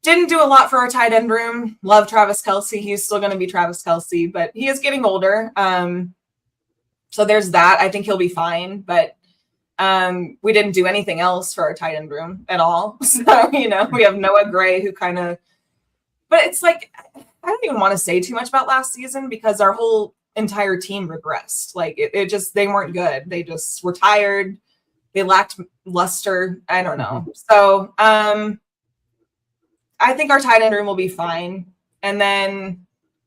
Didn't do a lot for our tight end room. Love Travis Kelce. He's still going to be Travis Kelce, but he is getting older. So there's that. I think he'll be fine, but we didn't do anything else for our tight end room at all. So, we have Noah Gray who but it's like, I don't even want to say too much about last season because our whole entire team regressed. Like they weren't good. They just were tired. They lacked luster. I don't know. So I think our tight end room will be fine. And then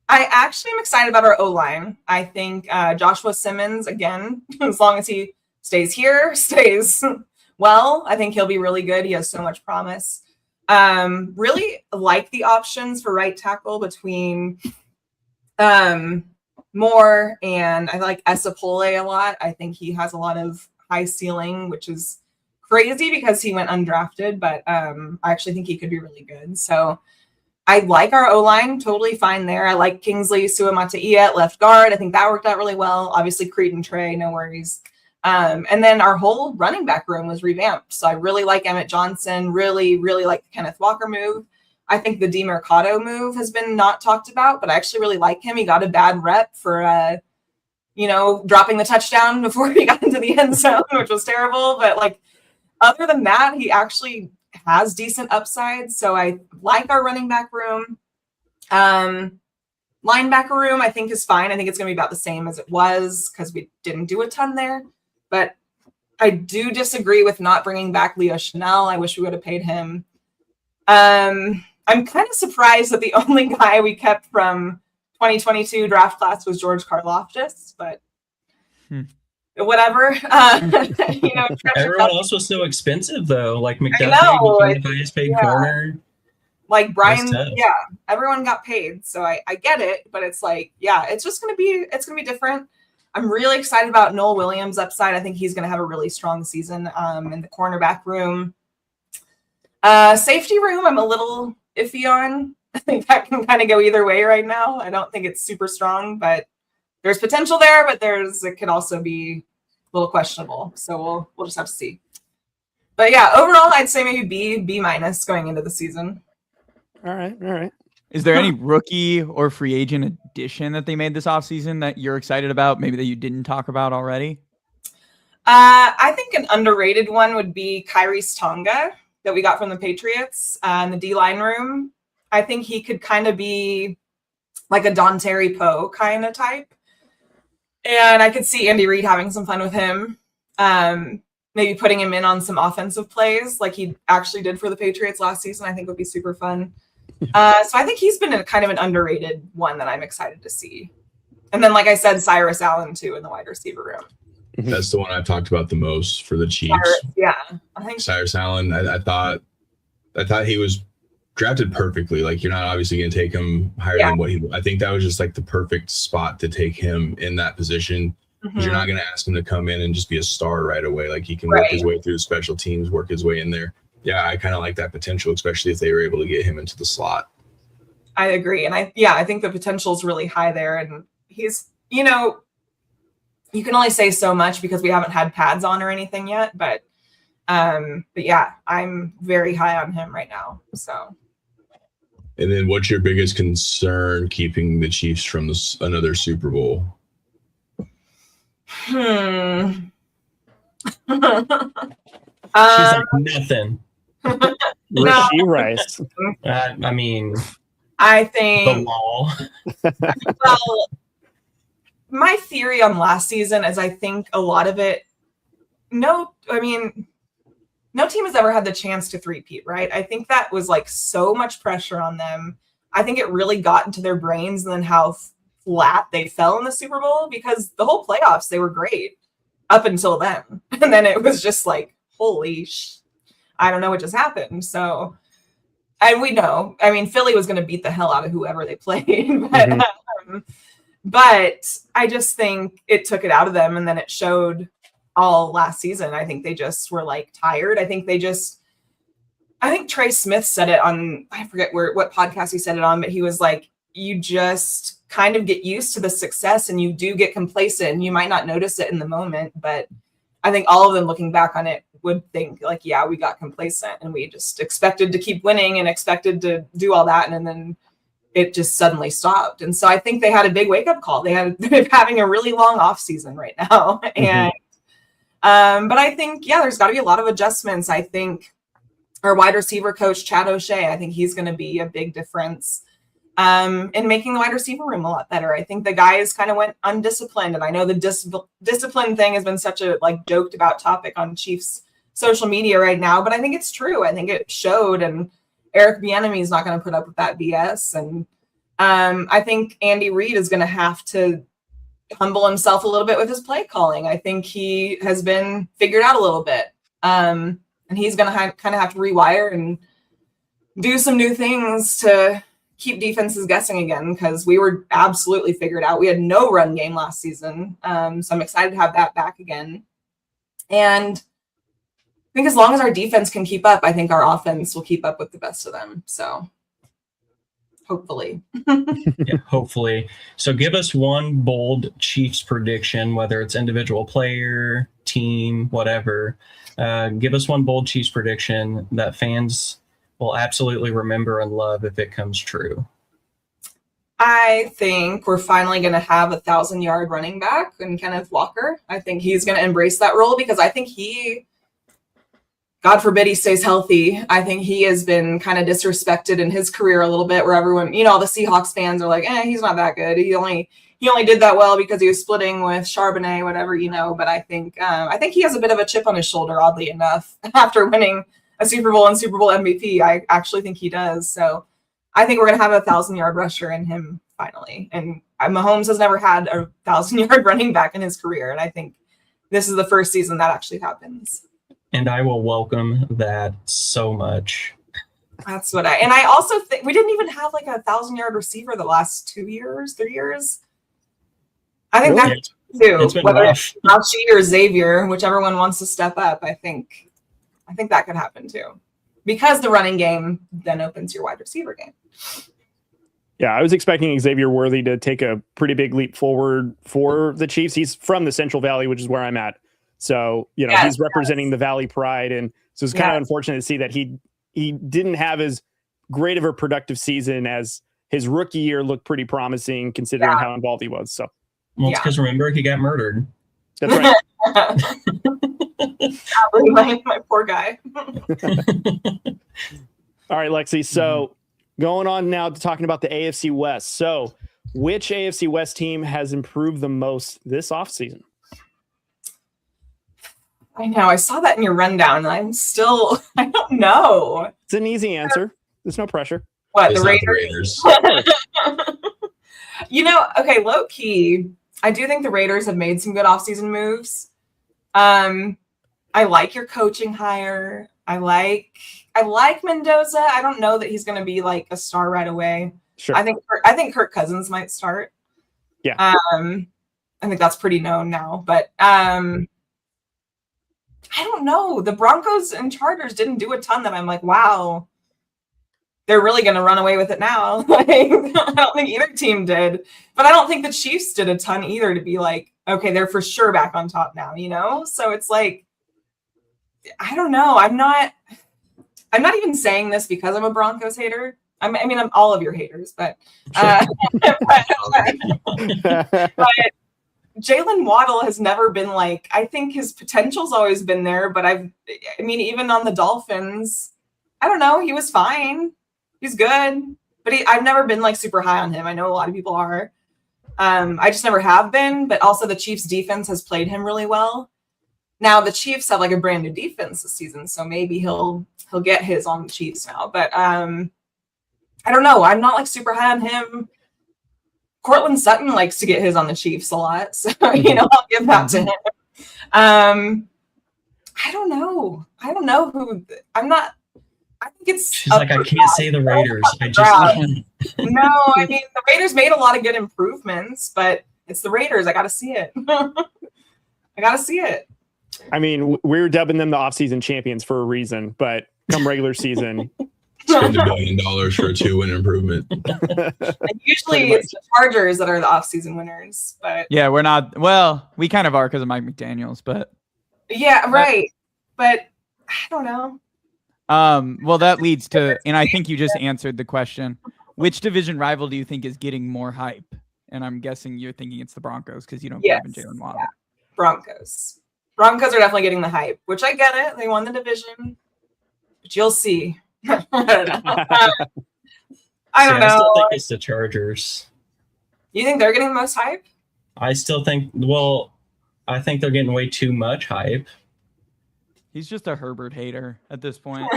I actually am excited about our O-line. I think Joshua Simmons, again, as long as he stays well, I think he'll be really good. He has so much promise. Really like the options for right tackle between Moore and I like Esapole a lot. I think he has a lot of high ceiling, which is crazy because he went undrafted, but I actually think he could be really good. So I like our O-line, totally fine there. I like Kingsley Suamataia at left guard. I think that worked out really well. Obviously, Creed and Trey, no worries. And then our whole running back room was revamped. So I really like Emmett Johnson, really, really like the Kenneth Walker move. I think the DeMercado move has been not talked about, but I actually really like him. He got a bad rep for, dropping the touchdown before he got into the end zone, which was terrible. But other than that, he actually has decent upside. So I like our running back room. Linebacker room, I think, is fine. I think it's going to be about the same as it was because we didn't do a ton there. But I do disagree with not bringing back Leo Chanel. I wish we would have paid him. I'm kind of surprised that the only guy we kept from 2022 draft class was George Karlaftis, but whatever. Everyone else was so expensive though. Like McDuffie became the highest paid corner. Like Brian, everyone got paid, so I get it, but it's it's gonna be different. I'm really excited about Noel Williams' upside. I think he's gonna have a really strong season in the cornerback room. Safety room, I'm a little iffy on. I think that can kind of go either way right now. I don't think it's super strong, but there's potential there, but it could also be a little questionable. So we'll just have to see. But yeah, overall, I'd say maybe B- going into the season. All right. Is there any rookie or free agent addition that they made this offseason that you're excited about, maybe that you didn't talk about already? I think an underrated one would be Kyrie's Tonga that we got from the Patriots in the D-line room. I think he could kind of be like a Dontari Poe kind of type. And I could see Andy Reid having some fun with him. Maybe putting him in on some offensive plays like he actually did for the Patriots last season, I think would be super fun. So I think he's been kind of an underrated one that I'm excited to see. And then, like I said, Cyrus Allen, too, in the wide receiver room. That's the one I've talked about the most for the Chiefs. I think Cyrus Allen, I thought he was drafted perfectly. Like, you're not obviously going to take him higher than what I think that was just like the perfect spot to take him in that position. Because you're not going to ask him to come in and just be a star right away. Like, he can work his way through special teams, work his way in there. Yeah, I kind of like that potential, especially if they were able to get him into the slot. I agree. And I think the potential is really high there. And he's, you can only say so much because we haven't had pads on or anything yet. But yeah, I'm very high on him right now. So. And then what's your biggest concern keeping the Chiefs from another Super Bowl? She's like, nothing. Rasheed Rice. I mean, I think the law. Well, my theory on last season is I think a lot of it. No team has ever had the chance to three-peat, right? I think that was like so much pressure on them. I think it really got into their brains and then how flat they fell in the Super Bowl because the whole playoffs, they were great up until then. And then it was just like, holy I don't know what just happened. So And we know, I mean, Philly was going to beat the hell out of whoever they played. But I just think it took it out of them, and then it showed all last season. I think they just were like tired. I think Trey Smith said it on, I forget what podcast he said it on, but he was like, you just kind of get used to the success and you do get complacent, and you might not notice it in the moment, but I think all of them looking back on it would think like, yeah, we got complacent and we just expected to keep winning and expected to do all that. And then it just suddenly stopped. And so I think they had a big wake up call. They're having a really long off season right now. And, but I think, yeah, there's gotta be a lot of adjustments. I think our wide receiver coach, Chad O'Shea, I think he's going to be a big difference in making the wide receiver room a lot better. I think the guys kind of went undisciplined. And I know the discipline thing has been such a like joked about topic on Chiefs social media right now, but I think it's true. I think it showed, and Eric Bieniemy is not going to put up with that BS. And I think Andy Reid is going to have to humble himself a little bit with his play calling. I think he has been figured out a little bit. And he's going to kind of have to rewire and do some new things to keep defenses guessing again, because we were absolutely figured out. We had no run game last season. So I'm excited to have that back again. And I think as long as our defense can keep up, I think our offense will keep up with the best of them. So hopefully. Yeah, hopefully. So give us one bold Chiefs prediction, whether it's individual player, team, whatever. Give us one bold Chiefs prediction that fans will absolutely remember and love if it comes true. I think we're finally going to have a 1,000-yard running back in Kenneth Walker. I think he's going to embrace that role, because I think God forbid he stays healthy, I think he has been kind of disrespected in his career a little bit, where everyone, all the Seahawks fans are like, he's not that good. He only did that well because he was splitting with Charbonnet, whatever, but I think he has a bit of a chip on his shoulder, oddly enough, after winning a Super Bowl and Super Bowl MVP. I actually think he does. So I think we're going to have a 1,000-yard rusher in him finally. And Mahomes has never had a 1,000-yard running back in his career. And I think this is the first season that actually happens. And I will welcome that so much. That's what I also think we didn't even have like a 1,000-yard receiver the last 3 years. I think that's too, whether it's Fauci or Xavier, whichever one wants to step up. I think that could happen too, because the running game then opens your wide receiver game. Yeah, I was expecting Xavier Worthy to take a pretty big leap forward for the Chiefs. He's from the Central Valley, which is where I'm at. So, he's representing the Valley Pride. And so it's kind of unfortunate to see that he didn't have as great of a productive season as his rookie year looked pretty promising considering how involved he was. So, well, it's because remember, he got murdered. That's right. my poor guy. All right, Lexi. So going on now to talking about the AFC West. So which AFC West team has improved the most this offseason? I know. I saw that in your rundown, and I don't know. It's an easy answer. There's no pressure. What, the Raiders? Okay, low key, I do think the Raiders have made some good offseason moves. I like your coaching hire. I like Mendoza. I don't know that he's going to be like a star right away. Sure. I think Kirk Cousins might start. Yeah. I think that's pretty known now, but I don't know. The Broncos and Chargers didn't do a ton that I'm like, wow, they're really going to run away with it now. Like, I don't think either team did, but I don't think the Chiefs did a ton either to be like, okay, they're for sure back on top now, So it's like, I don't know. I'm not even saying this because I'm a Broncos hater. I'm all of your haters, but Jalen Waddle has never been like, I think his potential's always been there, but even on the Dolphins, I don't know. He was fine. He's good, but I've never been like super high on him. I know a lot of people are. I just never have been, but also the Chiefs defense has played him really well. Now the Chiefs have like a brand new defense this season, so maybe he'll get his on the Chiefs now, but I don't know. I'm not like super high on him. Cortland Sutton likes to get his on the Chiefs a lot. So, I'll give that to him. I don't know who. I'm not I think it's. She's like, I can't say the Raiders. I just No, I mean the Raiders made a lot of good improvements, but it's the Raiders. I got to see it. I got to see it. I mean, we're dubbing them the offseason champions for a reason, but come regular season, Spend $1 billion for a 2-win improvement. And usually it's the Chargers that are the offseason winners, but Yeah, we're not. Well, we kind of are because of Mike McDaniels, but yeah, right. But I don't know. well, that leads to, and I think you just answered the question. Which division rival do you think is getting more hype? And I'm guessing you're thinking it's the Broncos because you don't believe in Jalen Waddle. Yeah. Broncos. Broncos are definitely getting the hype, which I get it. They won the division, but you'll see. I don't know. I still think it's the Chargers. You think they're getting the most hype? I still think. Well, I think they're getting way too much hype. He's just a Herbert hater at this point.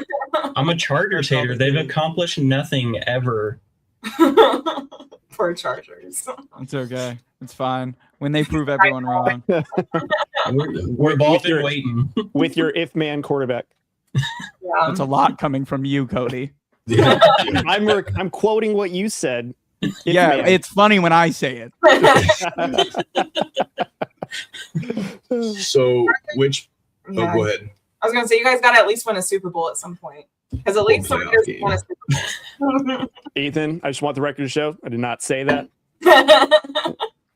I'm a Chargers hater. They've accomplished nothing ever. Poor Chargers. It's okay. It's fine. When they prove everyone wrong. We've all been waiting. With your if-man quarterback. Yeah. That's a lot coming from you, Cody. Yeah. I'm quoting what you said. Yeah, it's funny when I say it. So, which? Yeah. Oh, go ahead. I was going to say, you guys got to at least win a Super Bowl at some point. Because at least some playoff years game. won a Super Bowl. Ethan, I just want the record to show I did not say that.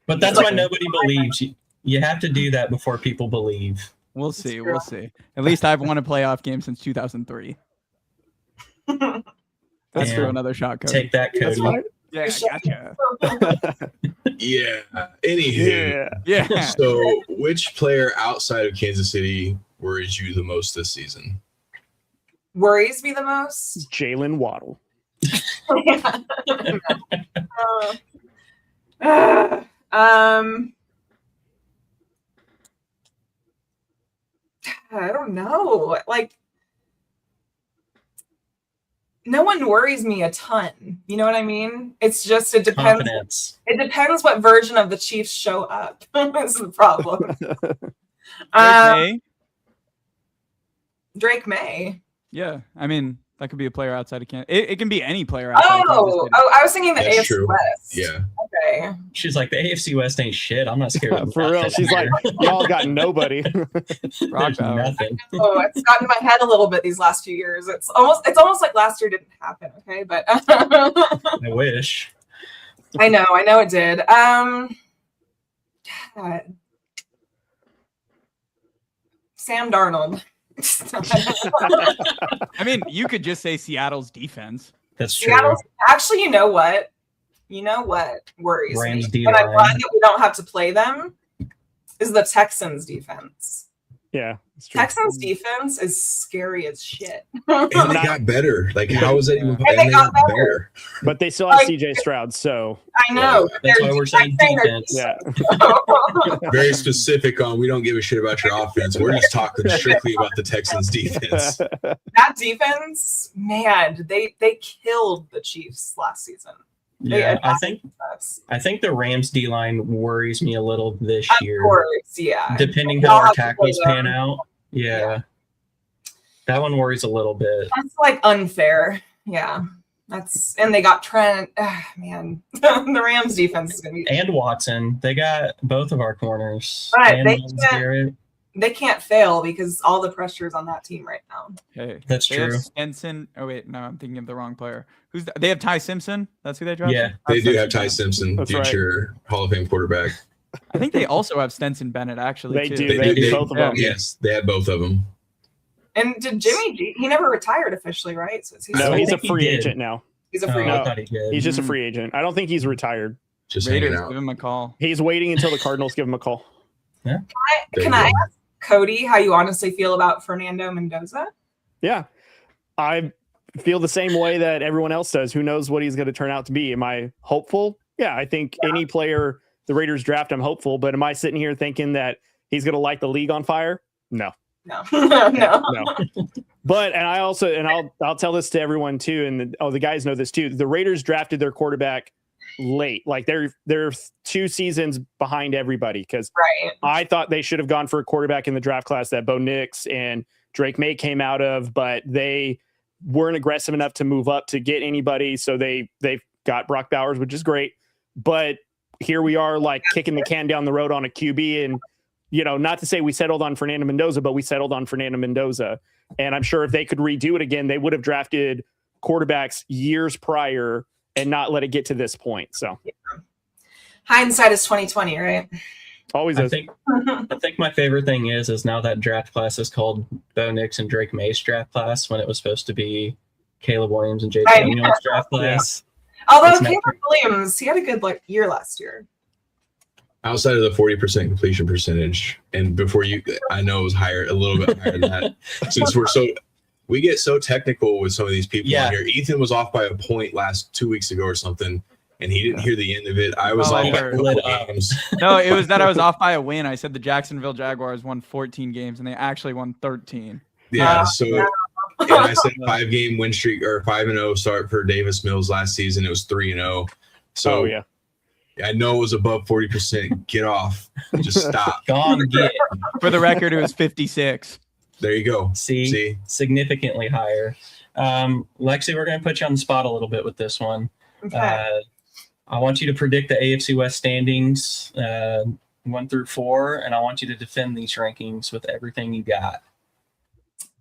But that's why nobody believes. You have to do that before people believe. We'll see. We'll see. At least I've won a playoff game since 2003. That's for another shot, Cody. Take that, Cody. Yeah, gotcha. Yeah. Anywho. Yeah. So, which player outside of Kansas City worries you the most this season? Worries me the most? Jalen Waddle. I don't know. Like, no one worries me a ton. You know what I mean? It's just, it depends. Confidence. It depends what version of the Chiefs show up. This is the problem. Drake May. Yeah, I mean that could be a player outside of Kansas. It can be any player outside of Kansas City. I was thinking the That's AFC true. West. Yeah. Okay. She's like, the AFC West ain't shit. I'm not scared of For real. She's like, y'all got nobody. There's nothing. Oh, it's gotten in my head a little bit these last few years. It's almost like last year didn't happen. Okay, but I wish. I know it did. God. Sam Darnold. I mean, you could just say Seattle's defense. That's true. Seattle's, actually, you know what? Worries Rams me. But I'm D-line. glad that we don't have to play them. Is the Texans defense. Yeah, it's true. Texans defense is scary as shit. And they got better. Like, how is that even? And they got better. But they still have CJ Stroud, so I know. That's why we're saying defense. yeah. Very specific on, we don't give a shit about your offense. We're just talking strictly about the Texans defense. That defense, man, they killed the Chiefs last season. Yeah, I think the Rams D line worries me a little this year. Of course, yeah. Depending Y'all how our have to play tackles them. pan out. Yeah. That one worries a little bit. That's like unfair. Yeah. And they got Trent. Man, the Rams defense is gonna be. And Watson. They got both of our corners. But and they Myles can't- Garrett. They can't fail because all the pressure is on that team right now. Hey, That's they have true. Stenson. Oh wait, no, I'm thinking of the wrong player. They have Ty Simpson. That's who they drafted. Yeah. They do have Ty Simpson, That's right. future Hall of Fame quarterback. I think they also have Stenson Bennett. Actually, They too. do. They do both of them. Yes, they have both of them. And did Jimmy G? He never retired officially, right? So No, I he's a think he free did. agent now. he's a free Oh, I agent. thought he did. He's just a free agent. I don't think he's retired. Just hanging Raiders, out. give him a call. He's waiting until the Cardinals give him a call. There Can you I go. ask Cody how you honestly feel about Fernando Mendoza? Yeah. I feel the same way that everyone else does. Who knows what he's going to turn out to be? Am I hopeful? Yeah, I think any player the Raiders draft, I'm hopeful. But am I sitting here thinking that he's going to light the league on fire? No. No, no. No. But I'll tell this to everyone too, and the guys know this too. The Raiders drafted their quarterback late, like they're 2 seasons behind everybody, because Right. I thought they should have gone for a quarterback in the draft class that Bo Nix and Drake May came out of, but they weren't aggressive enough to move up to get anybody. So they've got Brock Bowers, which is great. But here we are, like kicking the can down the road on a QB. And, not to say we settled on Fernando Mendoza, but we settled on Fernando Mendoza. And I'm sure if they could redo it again, they would have drafted quarterbacks years prior and not let it get to this point. So hindsight is 2020, right? Always is. I think my favorite thing is now that draft class is called Bo Nix and Drake May's draft class when it was supposed to be Caleb Williams and Jay Daniels draft class. Although Caleb Williams, he had a good year last year. Outside of the 40% completion percentage, and before I know it was a little bit higher than that. Since we get so technical with some of these people on here. Ethan was off by a point 2 weeks ago or something, and he didn't hear the end of it. I was off by a couple games. No, it was that I was off by a win. I said the Jacksonville Jaguars won 14 games, and they actually won 13. Yeah, and I said 5-game win streak or 5-0 start for Davis Mills last season. It was 3-0. So I know it was above 40%. Get off. Just stop. Gone get. For the record, it was 56. There you go. See? Significantly higher. Lexi, we're going to put you on the spot a little bit with this one. Okay. I want you to predict the AFC West standings 1 through 4, and I want you to defend these rankings with everything you got.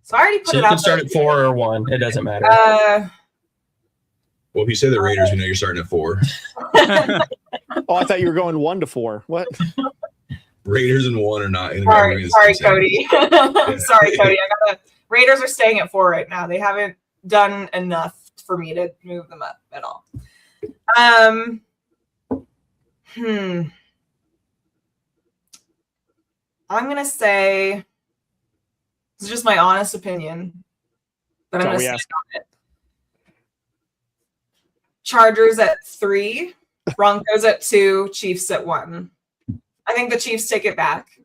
So I already put so it you out can start there. at 4 or 1. It doesn't matter. Well, if you say the Raiders, we know you're starting at 4. Oh, I thought you were going 1 to 4. What? Raiders and 1 are not in the Sorry, Cody. Sorry, Cody. Raiders are staying at 4 right now. They haven't done enough for me to move them up at all. I'm gonna say this is just my honest opinion, but I'm gonna say on it. Chargers at 3, Broncos at 2, Chiefs at 1. I think the Chiefs take it back.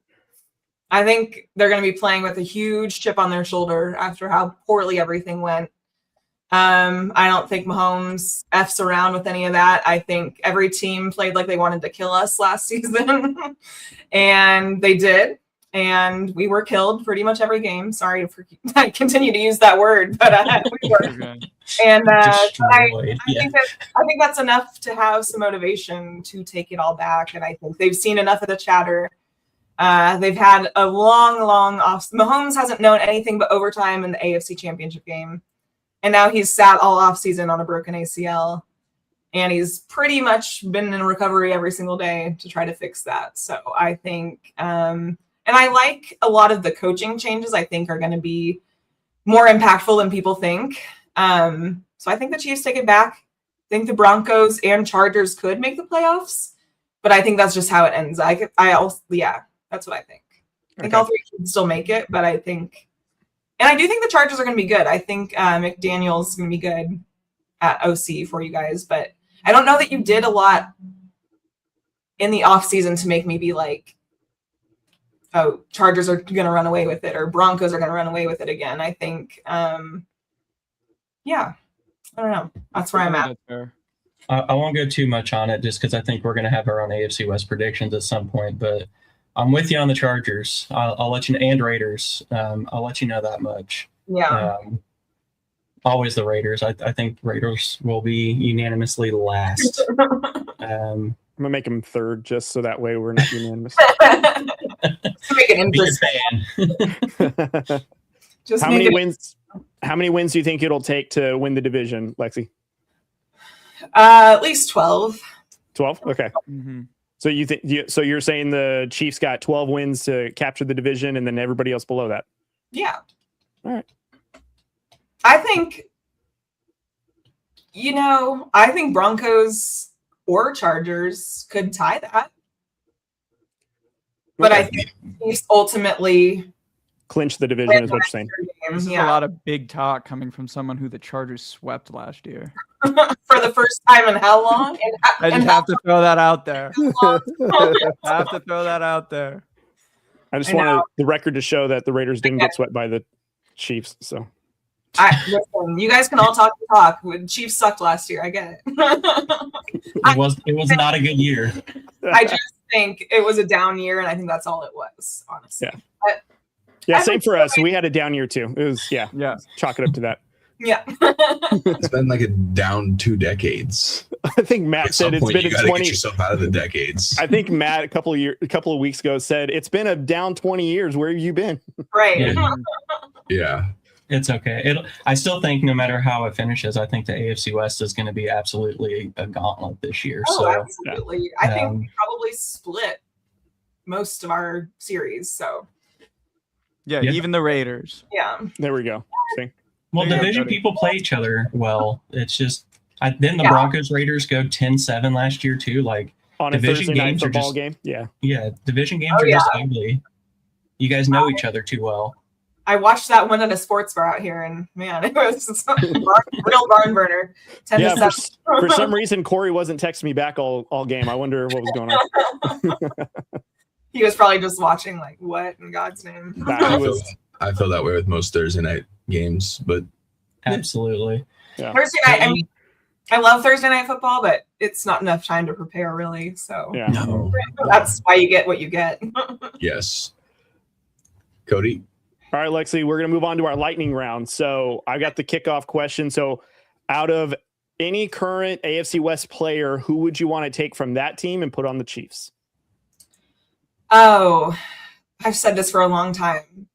I think they're going to be playing with a huge chip on their shoulder after how poorly everything went. I don't think Mahomes F's around with any of that. I think every team played like they wanted to kill us last season, and they did. And we were killed pretty much every game. Sorry for I continue to use that word, but we were. And I think that's enough to have some motivation to take it all back. And I think they've seen enough of the chatter. They've had a long off. Mahomes hasn't known anything but overtime in the AFC Championship game. And now he's sat all offseason on a broken ACL. And he's pretty much been in recovery every single day to try to fix that. So I think, and I like a lot of the coaching changes I think are going to be more impactful than people think. So I think the Chiefs take it back. I think the Broncos and Chargers could make the playoffs, but I think that's just how it ends. That's what I think. I think all three can still make it, but I think, and I do think the Chargers are going to be good. I think McDaniel's is going to be good at OC for you guys, but I don't know that you did a lot in the offseason to make me be like, oh, Chargers are going to run away with it or Broncos are going to run away with it again. I think, I don't know. That's where I'm at. I won't go too much on it just because I think we're going to have our own AFC West predictions at some point, but I'm with you on the Chargers. I'll let you know, and Raiders. I'll let you know that much. Yeah. Always the Raiders. I think Raiders will be unanimously last. I'm gonna make them third just so that way we're not unanimous. Make it interesting. How many wins? How many wins do you think it'll take to win the division, Lexi? At least 12. 12? Okay. Mm-hmm. So you're saying the Chiefs got 12 wins to capture the division, and then everybody else below that? Yeah. All right. I think, I think Broncos or Chargers could tie that. But I think Chiefs ultimately clinch the division is what you're saying. This is a lot of big talk coming from someone who the Chargers swept last year. For the first time in how long? I just have to throw that out there. I have to throw that out there. I just want the record to show that the Raiders didn't get swept by the Chiefs. So, listen, you guys can all talk the talk. Chiefs sucked last year. I get it. It was not a good year. I just think it was a down year, and I think that's all it was, honestly. Yeah. Yeah, same for us. We had a down year too. It was chalk it up to that. Yeah. It's been like a down 2 decades. I think Matt At said some it's point, been you a got to 20. get yourself out of the decades. I think Matt a couple of weeks ago said it's been a down 20 years. Where have you been? Right. Yeah. It's okay. I still think no matter how it finishes, I think the AFC West is going to be absolutely a gauntlet this year. Oh, So absolutely. I think we probably split most of our series. So Yeah, even the Raiders. yeah. There we go. See? Well, There you go, division Cody. people play each other well. It's just then the Broncos Raiders go 10-7 last year too. Like On a division Thursday night games are football just game. Yeah. division games are just ugly. You guys know each other too well. I watched that one at a sports bar out here, and man, it was real barn burner. 10-7. For some reason, Corey wasn't texting me back all game. I wonder what was going on. He was probably just watching, like, what in God's name? I feel that way with most Thursday night games, but absolutely. Yeah. Thursday night. I mean, I love Thursday night football, but it's not enough time to prepare, really. So no. That's why you get what you get. Yes. Cody. All right, Lexi, we're going to move on to our lightning round. So I got the kickoff question. So out of any current AFC West player, who would you want to take from that team and put on the Chiefs? Oh, I've said this for a long time.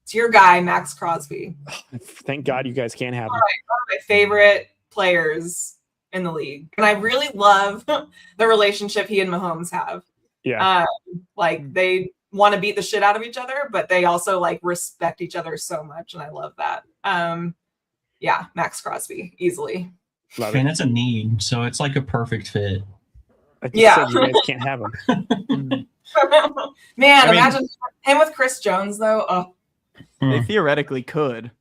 It's your guy, Max Crosby. Thank God you guys can't have him. One of my favorite players in the league. And I really love the relationship he and Mahomes have. Yeah. Like they want to beat the shit out of each other, but they also like respect each other so much. And I love that. Yeah, Max Crosby, easily. And it's a need. So it's like a perfect fit. I just said you guys can't have him. Man, imagine him with Chris Jones, though. Oh. They theoretically could.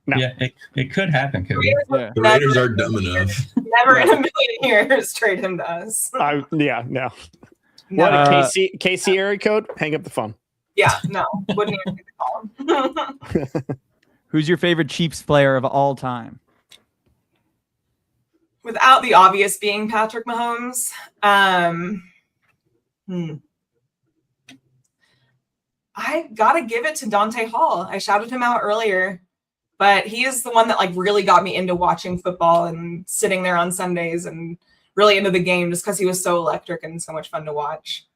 No. Yeah, it could happen. The Raiders are dumb enough. Never in a million years trade him to us. No. No. What a KC area code? Hang up the phone. Yeah, no. Wouldn't even get to call him. Who's your favorite Chiefs player of all time? Without the obvious being Patrick Mahomes. I gotta give it to Dante Hall. I shouted him out earlier, but he is the one that like really got me into watching football and sitting there on Sundays and really into the game just because he was so electric and so much fun to watch.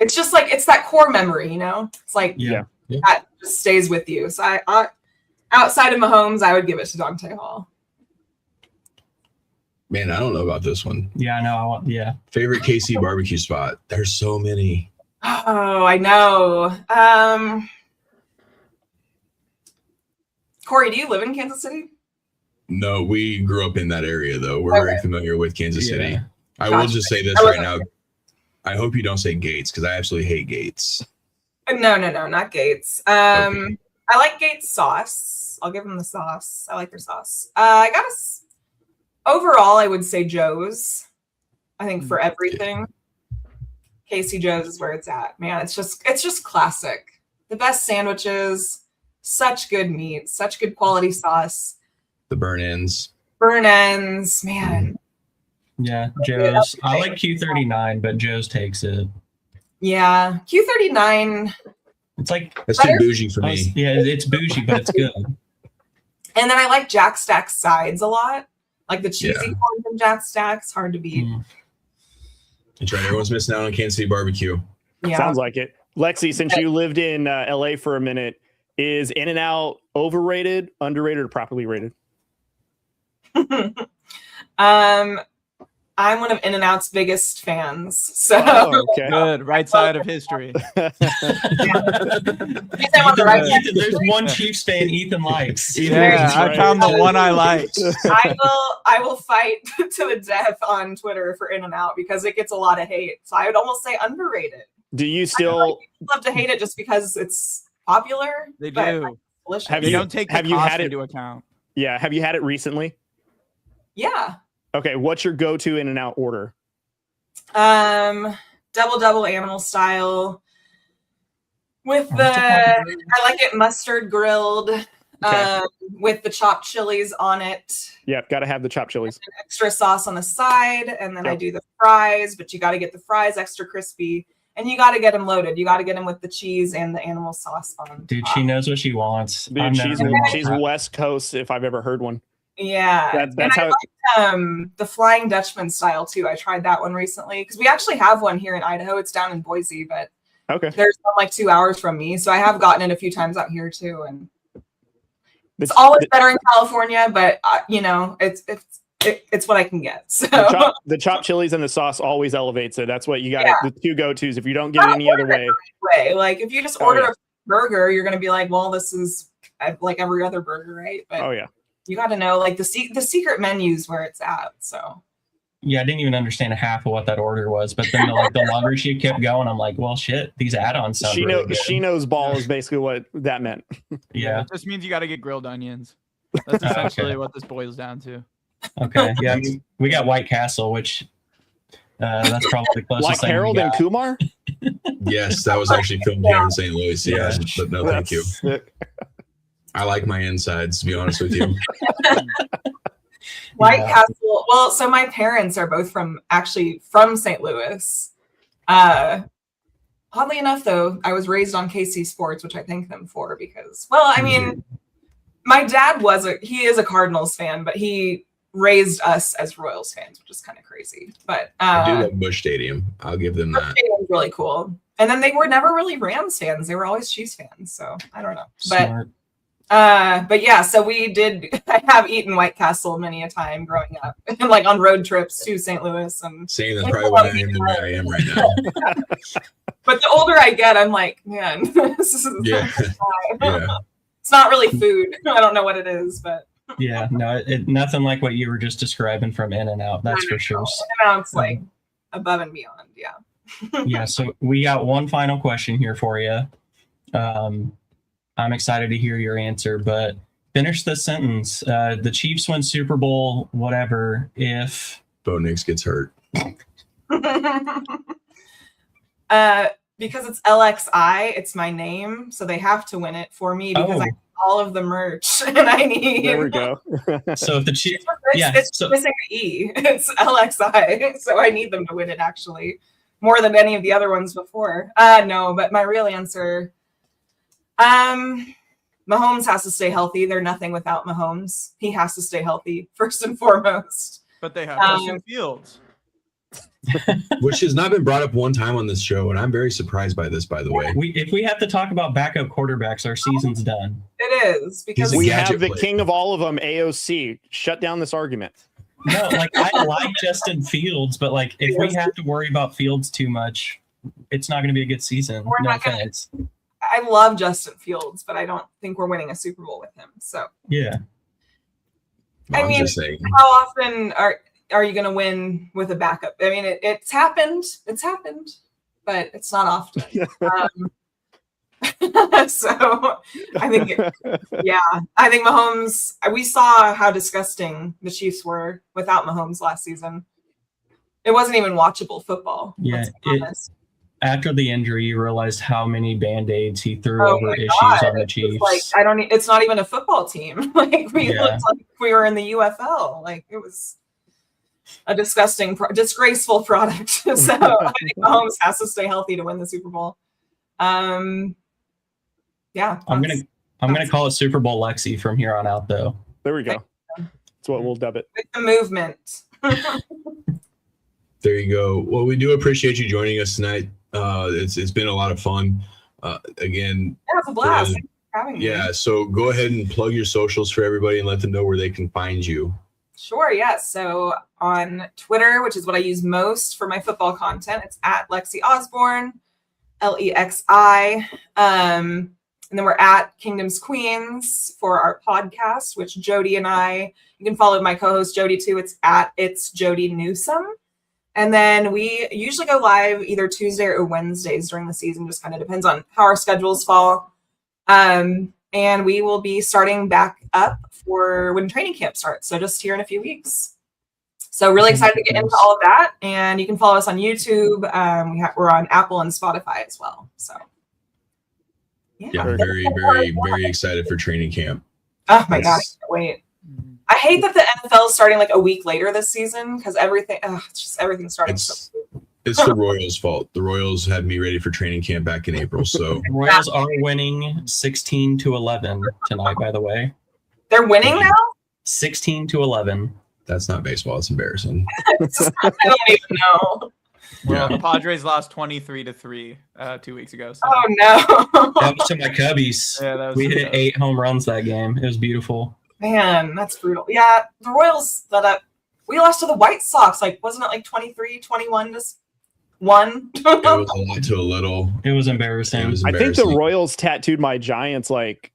It's just like it's that core memory, you know? It's like that just stays with you. So I outside of Mahomes, I would give it to Dante Hall. Man, I don't know about this one. Yeah, I know. Favorite KC barbecue spot? There's so many. Oh, I know. Corey, do you live in Kansas City? No, we grew up in that area, though. We're very familiar with Kansas City. I will just say this right now. I hope you don't say Gates, because I absolutely hate Gates. No, not Gates. I like Gates sauce. I'll give them the sauce. I like their sauce. I got overall, I would say Joe's. I think for everything. Casey Joe's is where it's at. Man, it's just classic. The best sandwiches, such good meat, such good quality sauce. The burn ends, man. Yeah, Joe's. I like Q39, but Joe's takes it. Yeah, Q39. It's like that's too bougie for me. Yeah, it's bougie, but it's good. And then I like Jack Stack's sides a lot, like the cheesy corn from Jack Stack's. Hard to beat. That's right. Everyone's missing out on Kansas City barbecue. Yeah. Sounds like it. Lexi, since you lived in LA for a minute, is In-N-Out overrated, underrated, or properly rated? I'm one of In-N-Out's biggest fans. So Good. Right side of history. There's one Chiefs fan Ethan likes. I found the one I like. I will fight to the death on Twitter for In-N-Out because it gets a lot of hate. So I would almost say underrated. Do you still love to hate it just because it's popular? They do. Have you don't take the cost had it into account. Yeah. Have you had it recently? Yeah. Okay. What's your go-to In-N-Out order? Double animal style with I like it mustard grilled with the chopped chilies on it. Yep. Got to have the chopped chilies. Extra sauce on the side. And then I do the fries, but you got to get the fries extra crispy. And you got to get them loaded. You got to get them with the cheese and the animal sauce on. Dude, top. she knows what she wants. Dude, she's West Coast if I've ever heard one. Yeah, that's how. I like the Flying Dutchman style too. I tried that one recently because we actually have one here in Idaho. It's down in Boise, but okay, there's one like 2 hours from me, so I have gotten it a few times out here too, and it's always better in California. But you know, it's what I can get. So the chopped chilies and the sauce always elevates it. That's what you got. The two go-tos. If you don't get it any other way, like if you just order a burger, you're gonna be like, well, this is like every other burger, right? But you got to know like the secret menus where it's at. So yeah, I didn't even understand half of what that order was, but then the longer she kept going, I'm like, well, shit, these add-ons sound really good. She knows ball is basically what that meant. Yeah, it just means you got to get grilled onions. That's essentially what this boils down to. Okay, yeah, we got White Castle, which that's probably the closest like thing Harold and Kumar. Yes, that was actually filmed here in St. Louis. Yeah, but no, thank you. Sick. I like my insides, to be honest with you. White Castle. Well, so my parents are both from St. Louis. Oddly enough, though, I was raised on KC Sports, which I thank them for because, well, I mean, my dad he is a Cardinals fan, but he raised us as Royals fans, which is kind of crazy. But I do love Busch Stadium. I'll give them that. Stadium's really cool. And then they were never really Rams fans. They were always Chiefs fans. So I don't know. Smart. But yeah, so I have eaten White Castle many a time growing up, and like on road trips to St. Louis. And saying that's probably why I am the way I am right now. But the older I get, I'm like, man, this is it's not really food. I don't know what it is, but yeah, no, nothing like what you were just describing from In-N-Out. That's for sure. In-N-Out's like above and beyond. Yeah. Yeah. So we got one final question here for you. I'm excited to hear your answer, but finish the sentence. The Chiefs win Super Bowl, whatever, if Bo Nix gets hurt. Because it's LXI, it's my name, so they have to win it for me because I have all of the merch and I need. There we go. So if the Chiefs, it's missing the E. It's LXI, so I need them to win it actually more than any of the other ones before. No, but my real answer. Mahomes has to stay healthy. They're nothing without Mahomes. He has to stay healthy first and foremost. But they have Justin Fields, which has not been brought up one time on this show, and I'm very surprised by this. By the way, if we have to talk about backup quarterbacks, our season's done. It is because we have the king of all of them, AOC. Shut down this argument. No, like I like Justin Fields, but like if we have to worry about Fields too much, it's not going to be a good season. No offense. I love Justin Fields, but I don't think we're winning a Super Bowl with him. So yeah. I mean, how often are you going to win with a backup? I mean, it's happened. It's happened, but it's not often. So I think, I think Mahomes. We saw how disgusting the Chiefs were without Mahomes last season. It wasn't even watchable football. Yeah. After the injury, you realized how many Band-Aids he threw over issues on the Chiefs. Like it's not even a football team. Like we looked like we were in the UFL. Like it was a disgraceful product. So I think Mahomes has to stay healthy to win the Super Bowl. Yeah. I'm gonna call it Super Bowl Lexi from here on out, though. There we go. That's what we'll dub it. With the movement. There you go. Well, we do appreciate you joining us tonight. It's been a lot of fun. Again, it was a blast. Thanks for having me. Yeah. So go ahead and plug your socials for everybody and let them know where they can find you. Sure. Yes. So on Twitter, which is what I use most for my football content, it's at Lexi Osborne, LEXI. And then we're at Kingdom's Queens for our podcast, which Jody and you can follow my co-host Jody too. It's Jody Newsome. And then we usually go live either Tuesday or Wednesdays during the season. Just kind of depends on how our schedules fall. And we will be starting back up for when training camp starts. So just here in a few weeks. So really excited to get into all of that. And you can follow us on YouTube. We're on Apple and Spotify as well. So yeah, very, very, very excited for training camp. Oh my God, I can't wait. I hate that the NFL is starting like a week later this season because everything's starting so It's the Royals' fault. The Royals had me ready for training camp back in April. So Royals are winning 16-11 tonight, by the way. They're winning now? 16-11. That's not baseball. It's embarrassing. I don't even know. Well, Yeah. the Padres lost 23-3 2 weeks ago. So. Oh no. That was to my Cubbies. Yeah, that was We some hit stuff. 8 home runs that game. It was beautiful. Man, that's brutal. Yeah, the Royals we lost to the White Sox. Like, wasn't it like 23-21 just one? It was a lot to a little. It was embarrassing. It was I think the embarrassing. Royals tattooed my Giants like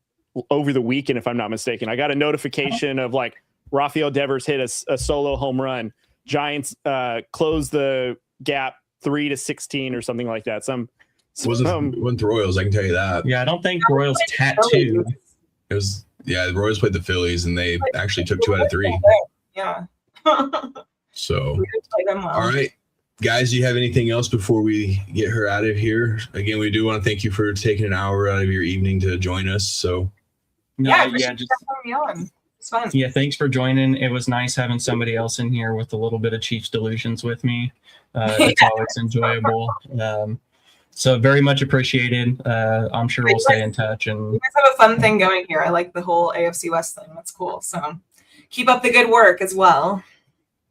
over the weekend, if I'm not mistaken. I got a notification of like Rafael Devers hit a solo home run. Giants closed the gap 3-16 or something like that. wasn't the Royals. I can tell you that. Yeah, I don't think Royals tattooed. It was the Royals played the Phillies and they actually took 2 out of 3. Yeah. So We did play them well. all right. Guys, do you have anything else before we get her out of here? Again, we do want to thank you for taking an hour out of your evening to join us. So No, Yeah, I yeah, appreciate just you having me on. It's fun. yeah. Thanks for joining. It was nice having somebody else in here with a little bit of Chiefs delusions with me. It's always enjoyable. So very much appreciated. I'm sure we'll stay in touch. And You guys have a fun thing going here. I like the whole AFC West thing. That's cool. So keep up the good work as well.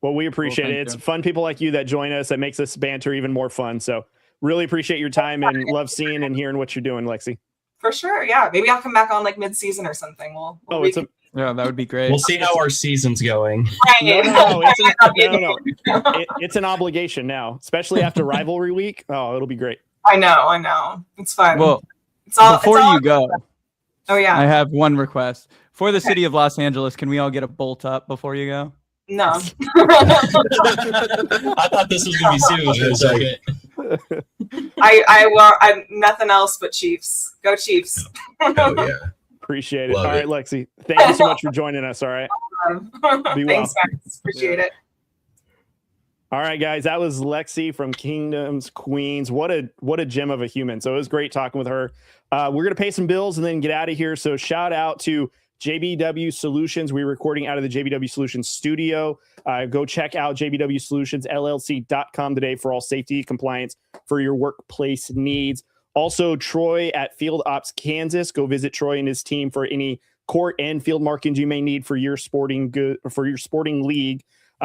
Well, we appreciate Well, it. thank It's you. fun people like you that join us that makes this banter even more fun. So really appreciate your time and love seeing and hearing what you're doing, Lexi. For sure. Yeah. Maybe I'll come back on like mid-season or something. We'll Oh, it's a Yeah, that would be great. we'll see how our season's going. no, it's an obligation now, especially after rivalry week. Oh, it'll be great. I know. It's fun. Well, it's all, before it's all, you go, Oh yeah. I have one request. For the city of Los Angeles, can we all get a bolt up before you go? No. I thought this was gonna be serious for a second. I nothing else but Chiefs. Go Chiefs. hell yeah. Appreciate it. Love All right, it. Lexi. Thank you so much for joining us. All right. Be well. Thanks, guys. Appreciate it. All right, guys. That was Lexi from Kingdoms Queens. What a gem of a human. So it was great talking with her. We're gonna pay some bills and then get out of here. So shout out to JBW Solutions. We're recording out of the JBW Solutions studio. Go check out jbwsolutionsllc.com today for all safety compliance for your workplace needs. Also, Troy at Field Ops Kansas. Go visit Troy and his team for any court and field markings you may need for your sporting league.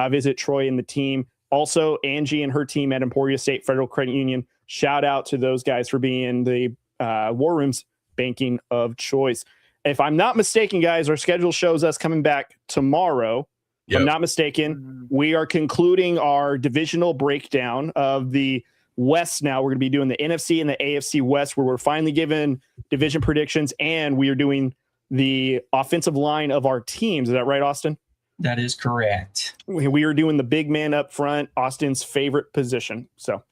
Visit Troy and the team. Also, Angie and her team at Emporia State Federal Credit Union. Shout out to those guys for being the War Room's banking of choice. If I'm not mistaken, guys, our schedule shows us coming back tomorrow. If I'm not mistaken, we are concluding our divisional breakdown of the West now. We're going to be doing the NFC and the AFC West, where we're finally given division predictions, and we are doing the offensive line of our teams. Is that right, Austin? That is correct. We are doing the big man up front, Austin's favorite position. So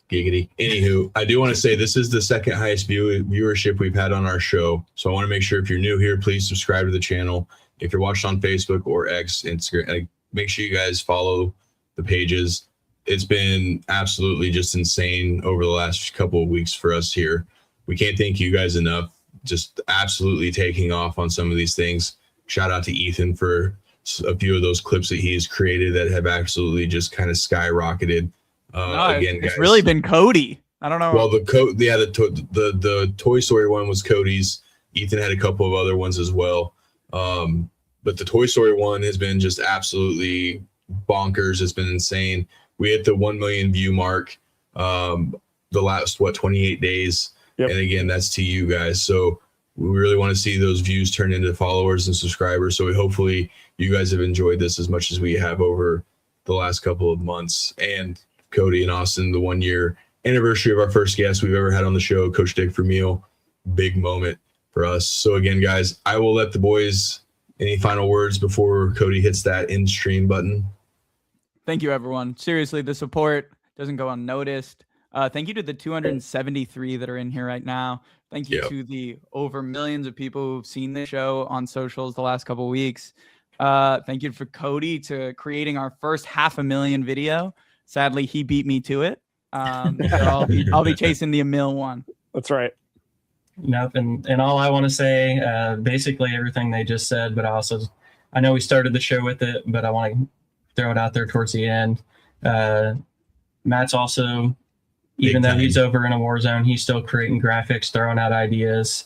Giggity. Anywho, I do want to say this is the second highest viewership we've had on our show. So I want to make sure if you're new here, please subscribe to the channel. If you're watching on Facebook or X, Instagram, make sure you guys follow the pages. It's been absolutely just insane over the last couple of weeks for us here. We can't thank you guys enough. Just absolutely taking off on some of these things. Shout out to Ethan for a few of those clips that he's created that have absolutely just kind of skyrocketed. Again, it's guys, really been Cody. I don't know. well, the Toy Story one was Cody's. Ethan had a couple of other ones as well. But the Toy Story one has been just absolutely bonkers. It's been insane. We hit the 1 million view mark the last 28 days. Yep. And again, that's to you guys. So we really want to see those views turn into followers and subscribers. So hopefully you guys have enjoyed this as much as we have over the last couple of months. And Cody and Austin, the 1 year anniversary of our first guest we've ever had on the show, Coach Dick Vermeil. Big moment for us. So again, guys, I will let the boys, any final words before Cody hits that end stream button? Thank you, everyone. Seriously, the support doesn't go unnoticed. Thank you to the 273 that are in here right now. Thank you to the over millions of people who've seen the show on socials the last couple of weeks. Thank you for Cody to creating our first 500,000 video. Sadly, he beat me to it. So I'll be chasing the 1 million one. that's right. Nope. And all I want to say, basically everything they just said, but I know we started the show with it, but I want to throw it out there towards the end. Matt's also, even though he's over in a war zone, he's still creating graphics, throwing out ideas,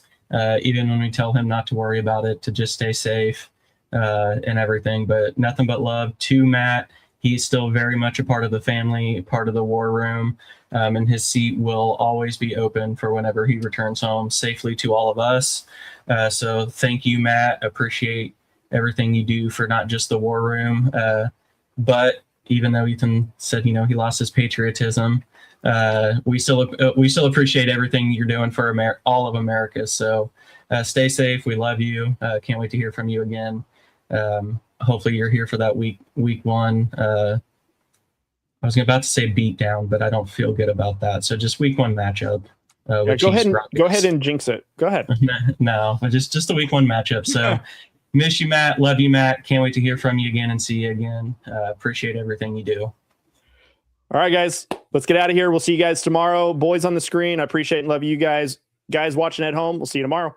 even when we tell him not to worry about it, to just stay safe and everything. But nothing but love to Matt. He's still very much a part of the family, part of the war room, and his seat will always be open for whenever he returns home safely to all of us. So thank you, Matt. Appreciate everything you do for not just the war room, but even though Ethan said, he lost his patriotism, we still appreciate everything you're doing for all of America. So stay safe. We love you. Can't wait to hear from you again. Hopefully you're here for that week one. I was about to say beat down, but I don't feel good about that. So just week one matchup. Go ahead and jinx it. Go ahead. No, just the week one matchup. So miss you, Matt. Love you, Matt. Can't wait to hear from you again and see you again. Appreciate everything you do. All right, guys, let's get out of here. We'll see you guys tomorrow. Boys on the screen, I appreciate and love you guys. Guys watching at home, we'll see you tomorrow.